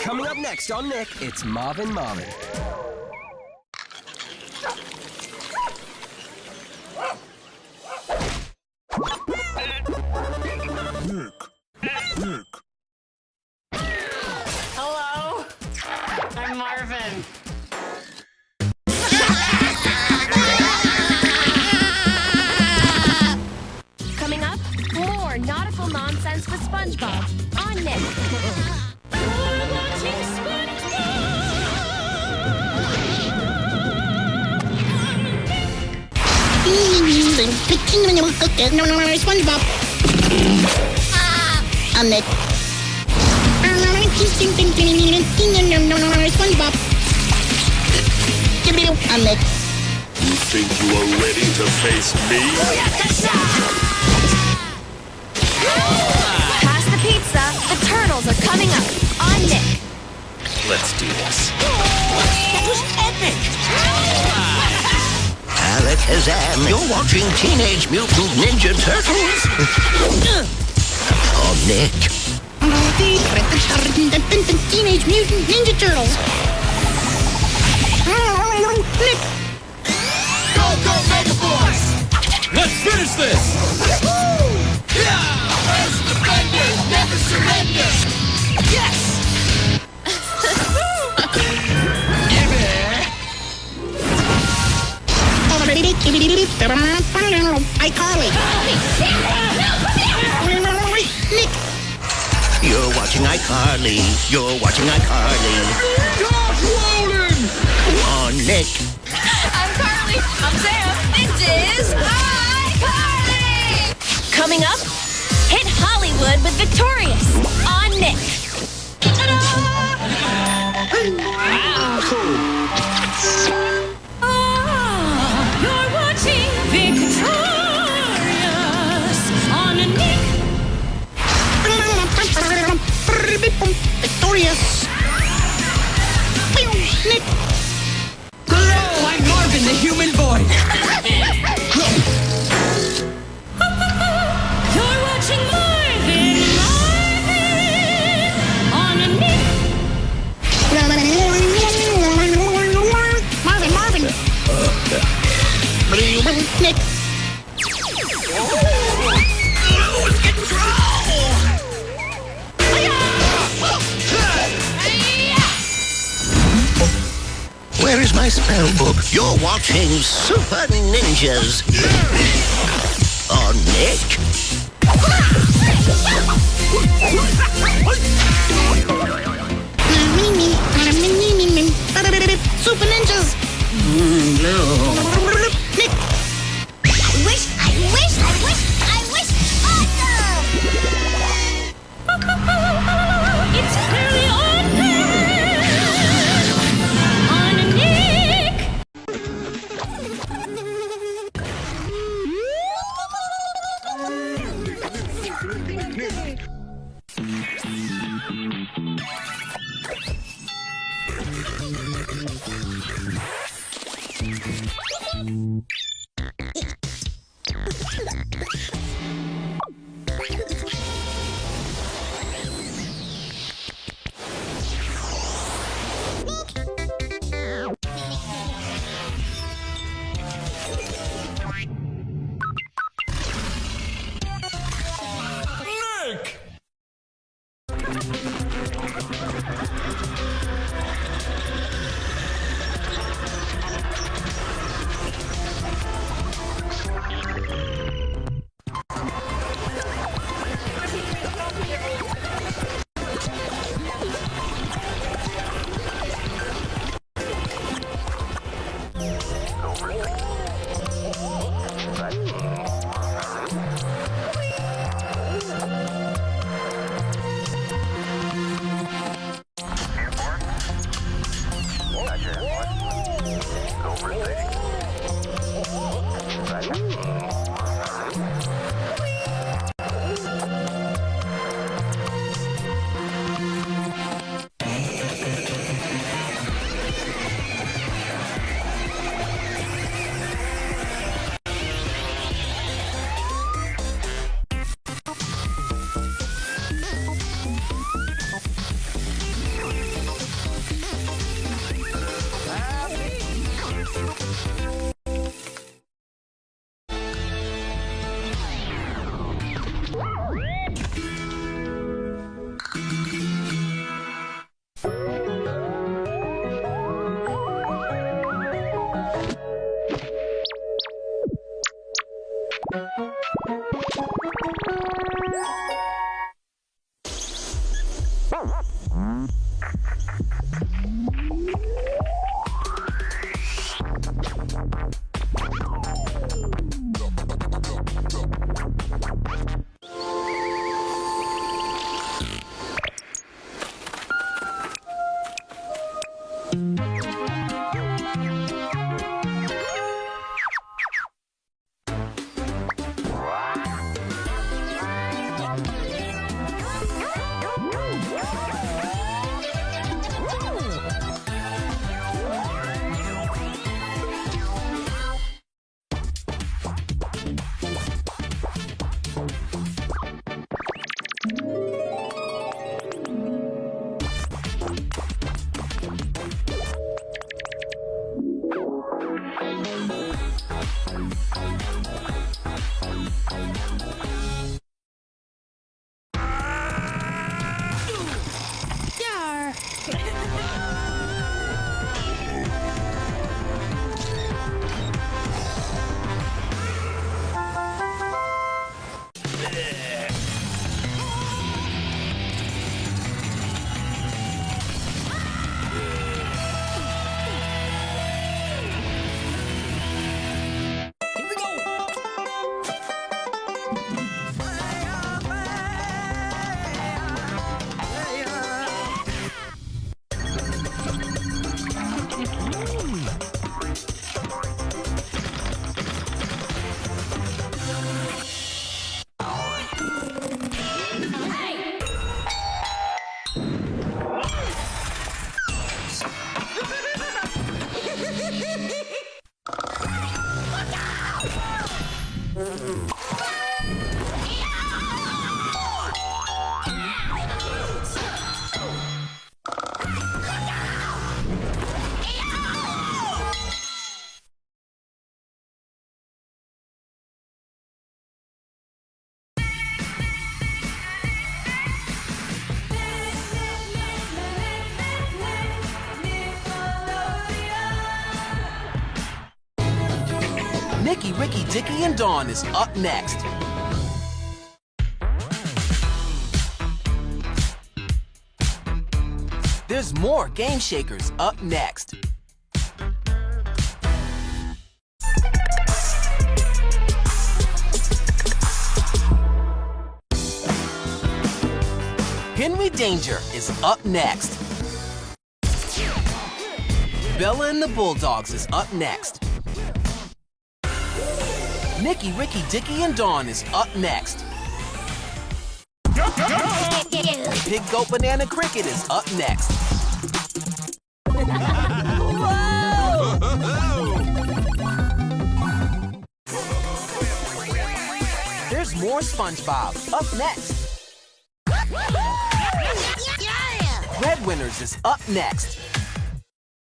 Coming up next on Nick, it's Marvin. Hello, I'm Marvin. Coming up, more nautical nonsense with SpongeBob on Nick. SpongeBob. I'm Nick. SpongeBob. I'm Nick. think you are ready to face me? Pass the pizza. The turtles are coming up. On Nick. Let's do this. That was epic! Alakazam, you're watching Teenage Mutant Ninja Turtles. Oh, Nick. Teenage Mutant Ninja Turtles. Nick. Go, go, Mega Force! Let's finish this! First defenders never surrender! Yes! iCarly. Nick. You're watching iCarly. You're watching iCarly. Dodge rolling! Oh, Nick. I'm Carly. I'm Sam. This is iCarly. Coming up, hit Hollywood with Victorious. On Nick. You're watching Victorious on a Nick. Victorious. Nick. Hello, I'm Marvin, the human voice. You're watching Marvin on a Nick. Marvin. Nick. Where is my spell book? You're watching Super Ninjas. Oh, Nick. Super Ninjas. Nick. I wish. Awesome! It's Fairly Odd Parents on a Nick. Nicky, Ricky, Dicky, and Dawn is up next. There's more Game Shakers up next. Henry Danger is up next. Bella and the Bulldogs is up next. Nicky, Ricky, Dicky, and Dawn is up next. Pig, Goat, Banana, Cricket is up next. There's more SpongeBob up next. Breadwinners is up next.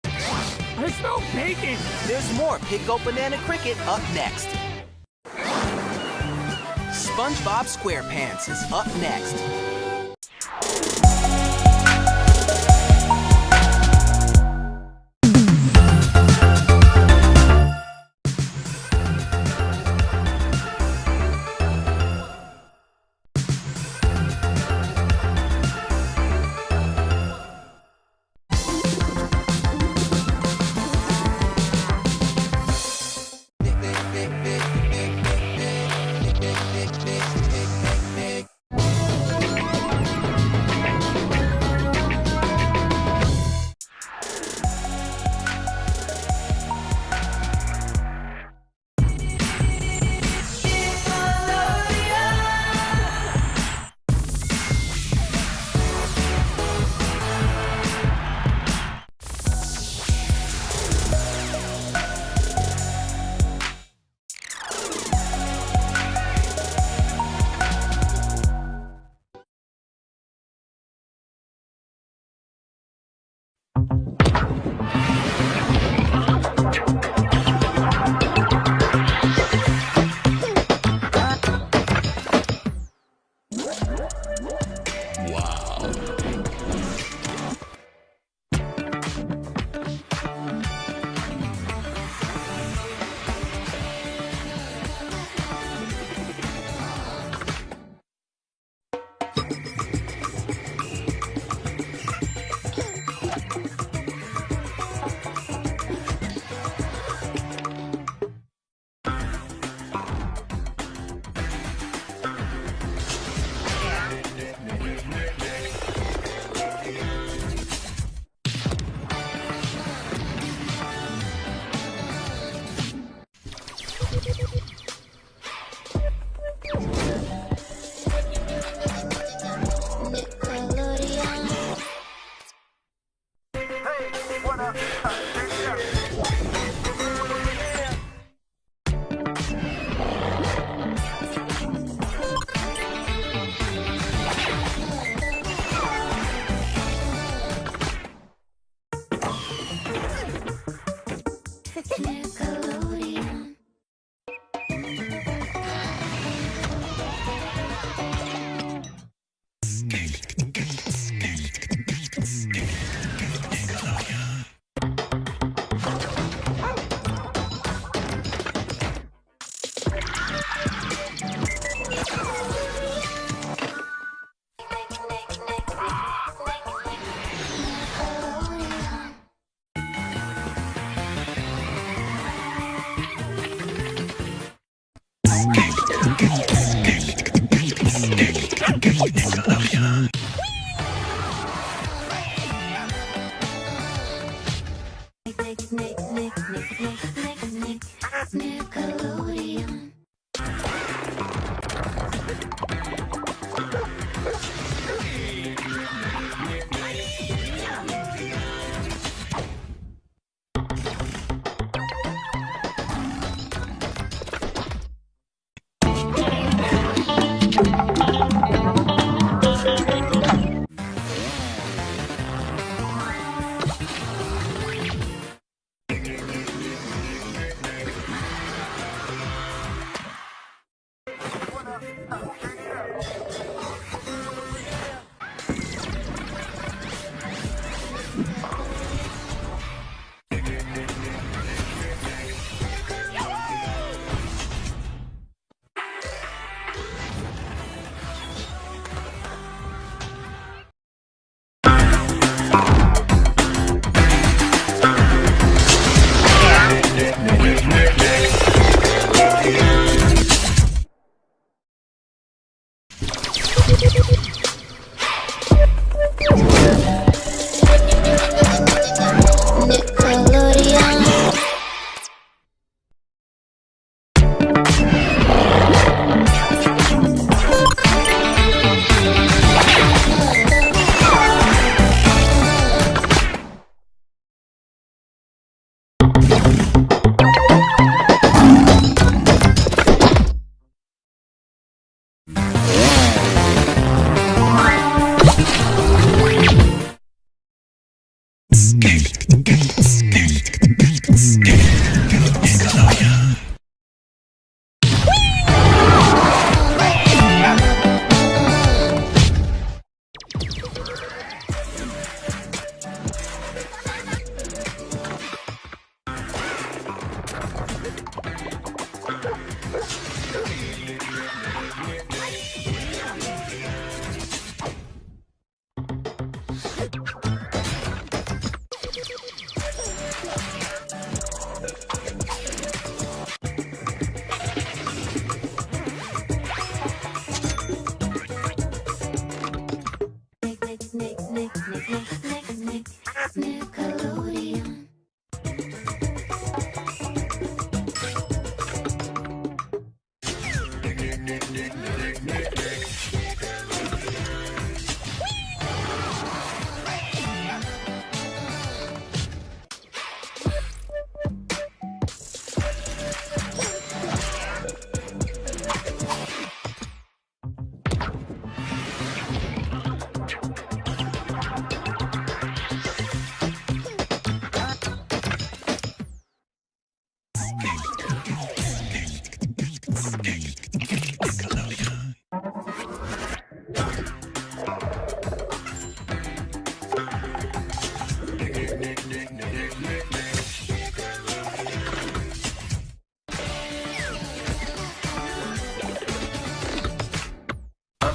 I smell bacon. There's more Pig, Goat, Banana, Cricket up next. SpongeBob SquarePants is up next. Nickelodeon. Nickelodeon. Nickelodeon. Nickelodeon.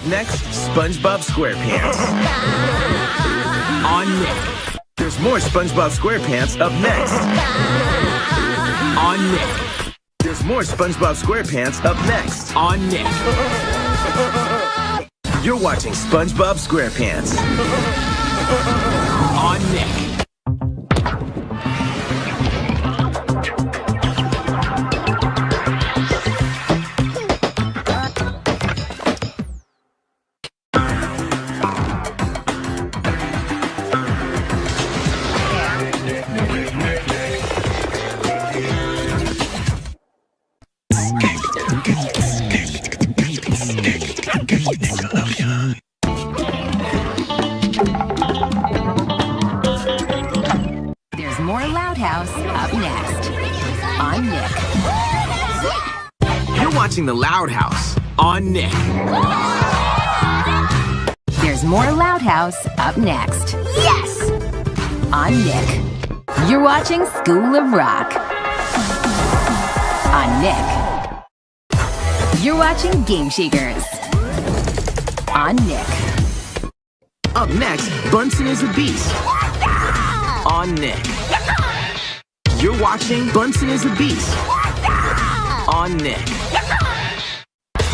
Next, SpongeBob SquarePants. On Nick. There's more SpongeBob SquarePants up next. On Nick. There's more SpongeBob SquarePants up next. On Nick. You're watching SpongeBob SquarePants. On Nick. Nickelodeon. There's more Loud House up next. On Nick. You're watching The Loud House. On Nick. There's more Loud House up next. Yes! On Nick. You're watching School of Rock. On Nick. You're watching Game Shakers. On Nick. Up next, Bunsen is a Beast. On Nick. You're watching Bunsen is a Beast. On Nick.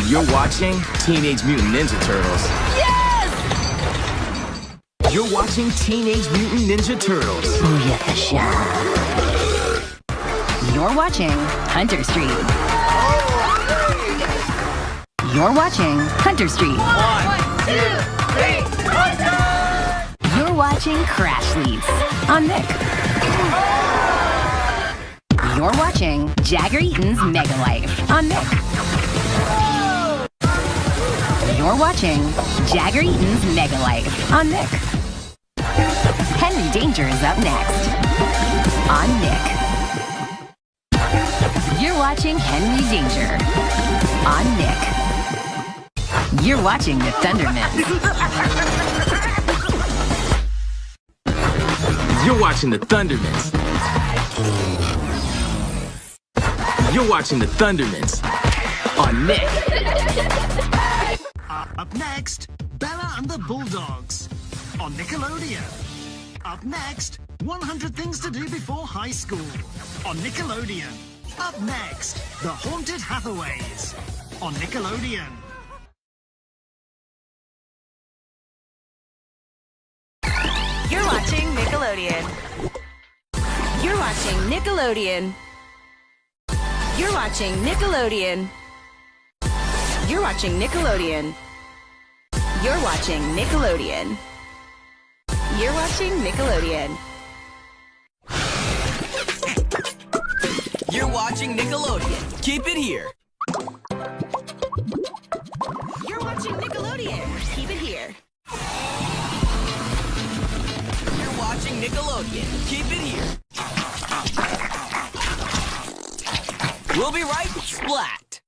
You're watching Teenage Mutant Ninja Turtles. Yes! You're watching Teenage Mutant Ninja Turtles. Booyakasha. You're watching Hunter Street. You're watching Hunter Street. 1, 2, 3, Hunter! You're watching Crash Leads on Nick. You're watching Jagger Eaton's Mega Life on Nick. You're watching Jagger Eaton's Mega Life on Nick. Henry Danger is up next on Nick. You're watching Henry Danger on Nick. You're watching the Thundermans. You're watching the Thundermans. You're watching the Thundermans on Nick. Up next, Bella and the Bulldogs on Nickelodeon. Up next, 100 Things to Do Before High School on Nickelodeon. Up next, The Haunted Hathaways on Nickelodeon. You're watching Nickelodeon. You're watching Nickelodeon. You're watching Nickelodeon. You're watching Nickelodeon. You're watching Nickelodeon. You're watching Nickelodeon. You're watching Nickelodeon. Keep it here. You're watching Nickelodeon. Keep it here. You're watching Nickelodeon. Keep it here. We'll be right splat.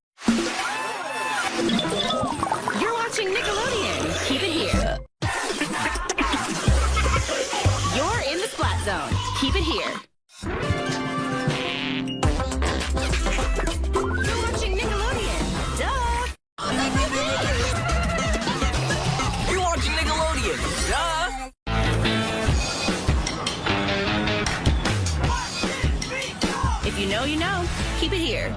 You're watching Nickelodeon. Keep it here. You're in the splat zone. Keep it here. You're watching Nickelodeon. Duh. You're watching Nickelodeon. Duh. If you know, you know. Keep it here.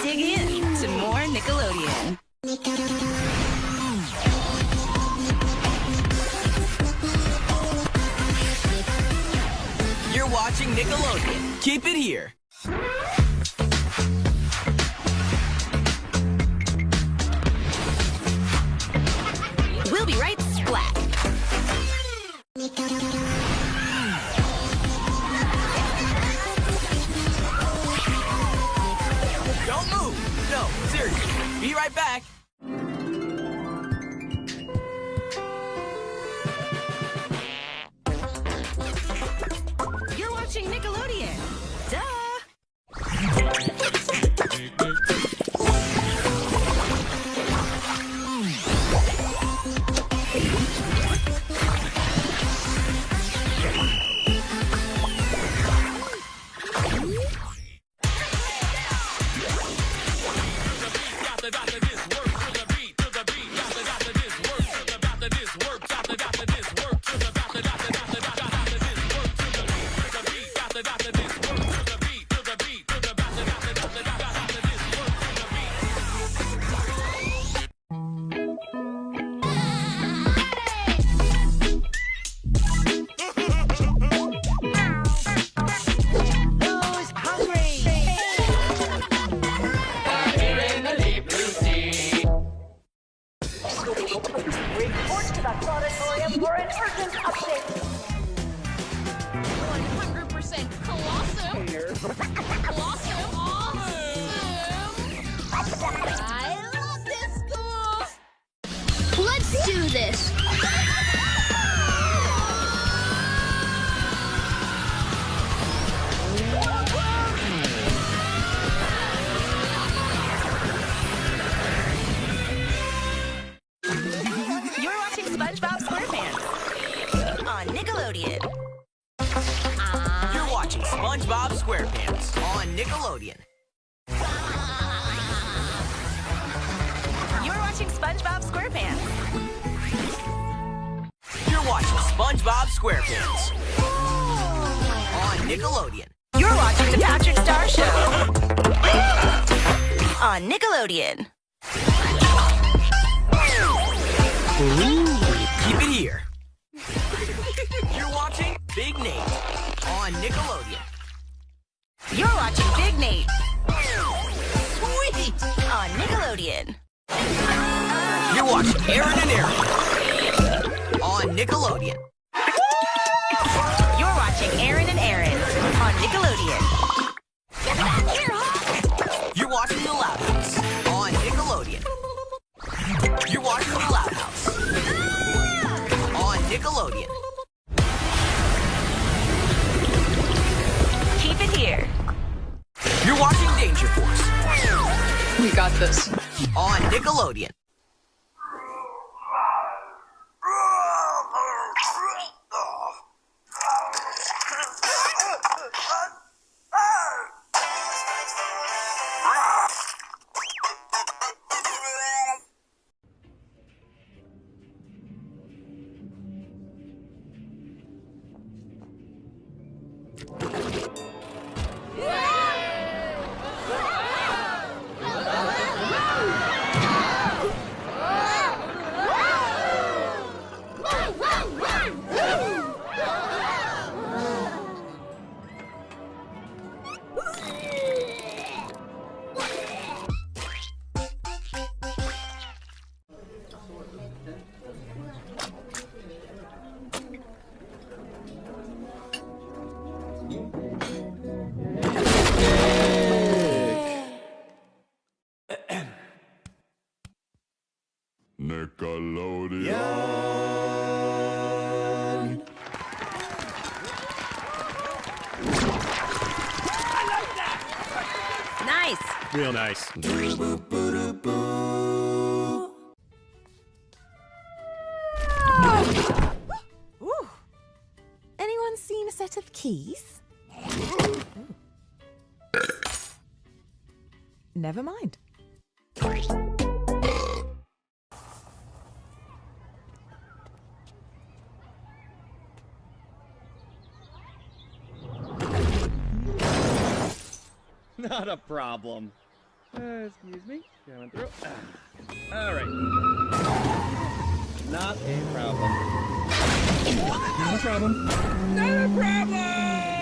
Dig in to more Nickelodeon. You're watching Nickelodeon. Keep it here. We'll be right splat. Don't move. No, seriously. Be right back. You're watching Nickelodeon. Duh. Let's do this. You're watching SpongeBob SquarePants on Nickelodeon. You're watching SpongeBob SquarePants on Nickelodeon. You're watching SpongeBob SquarePants. You're watching SpongeBob SquarePants on Nickelodeon. You're watching the Patrick Star Show on Nickelodeon. Keep it here. You're watching Big Nate on Nickelodeon. You're watching Big Nate. Sweet! On Nickelodeon. You're watching Aaron and Aaron on Nickelodeon. You're watching Aaron and Aaron on Nickelodeon. You're watching The Loud House on Nickelodeon. You're watching The Loud House on Nickelodeon. Keep it here. You're watching Danger Force. We got this. On Nickelodeon. Nickelodeon. Nice. Real nice. Ooh. Anyone seen a set of keys? Never mind. Not a problem. Excuse me. Going through. All right. Not a problem. Not a problem. Not a problem.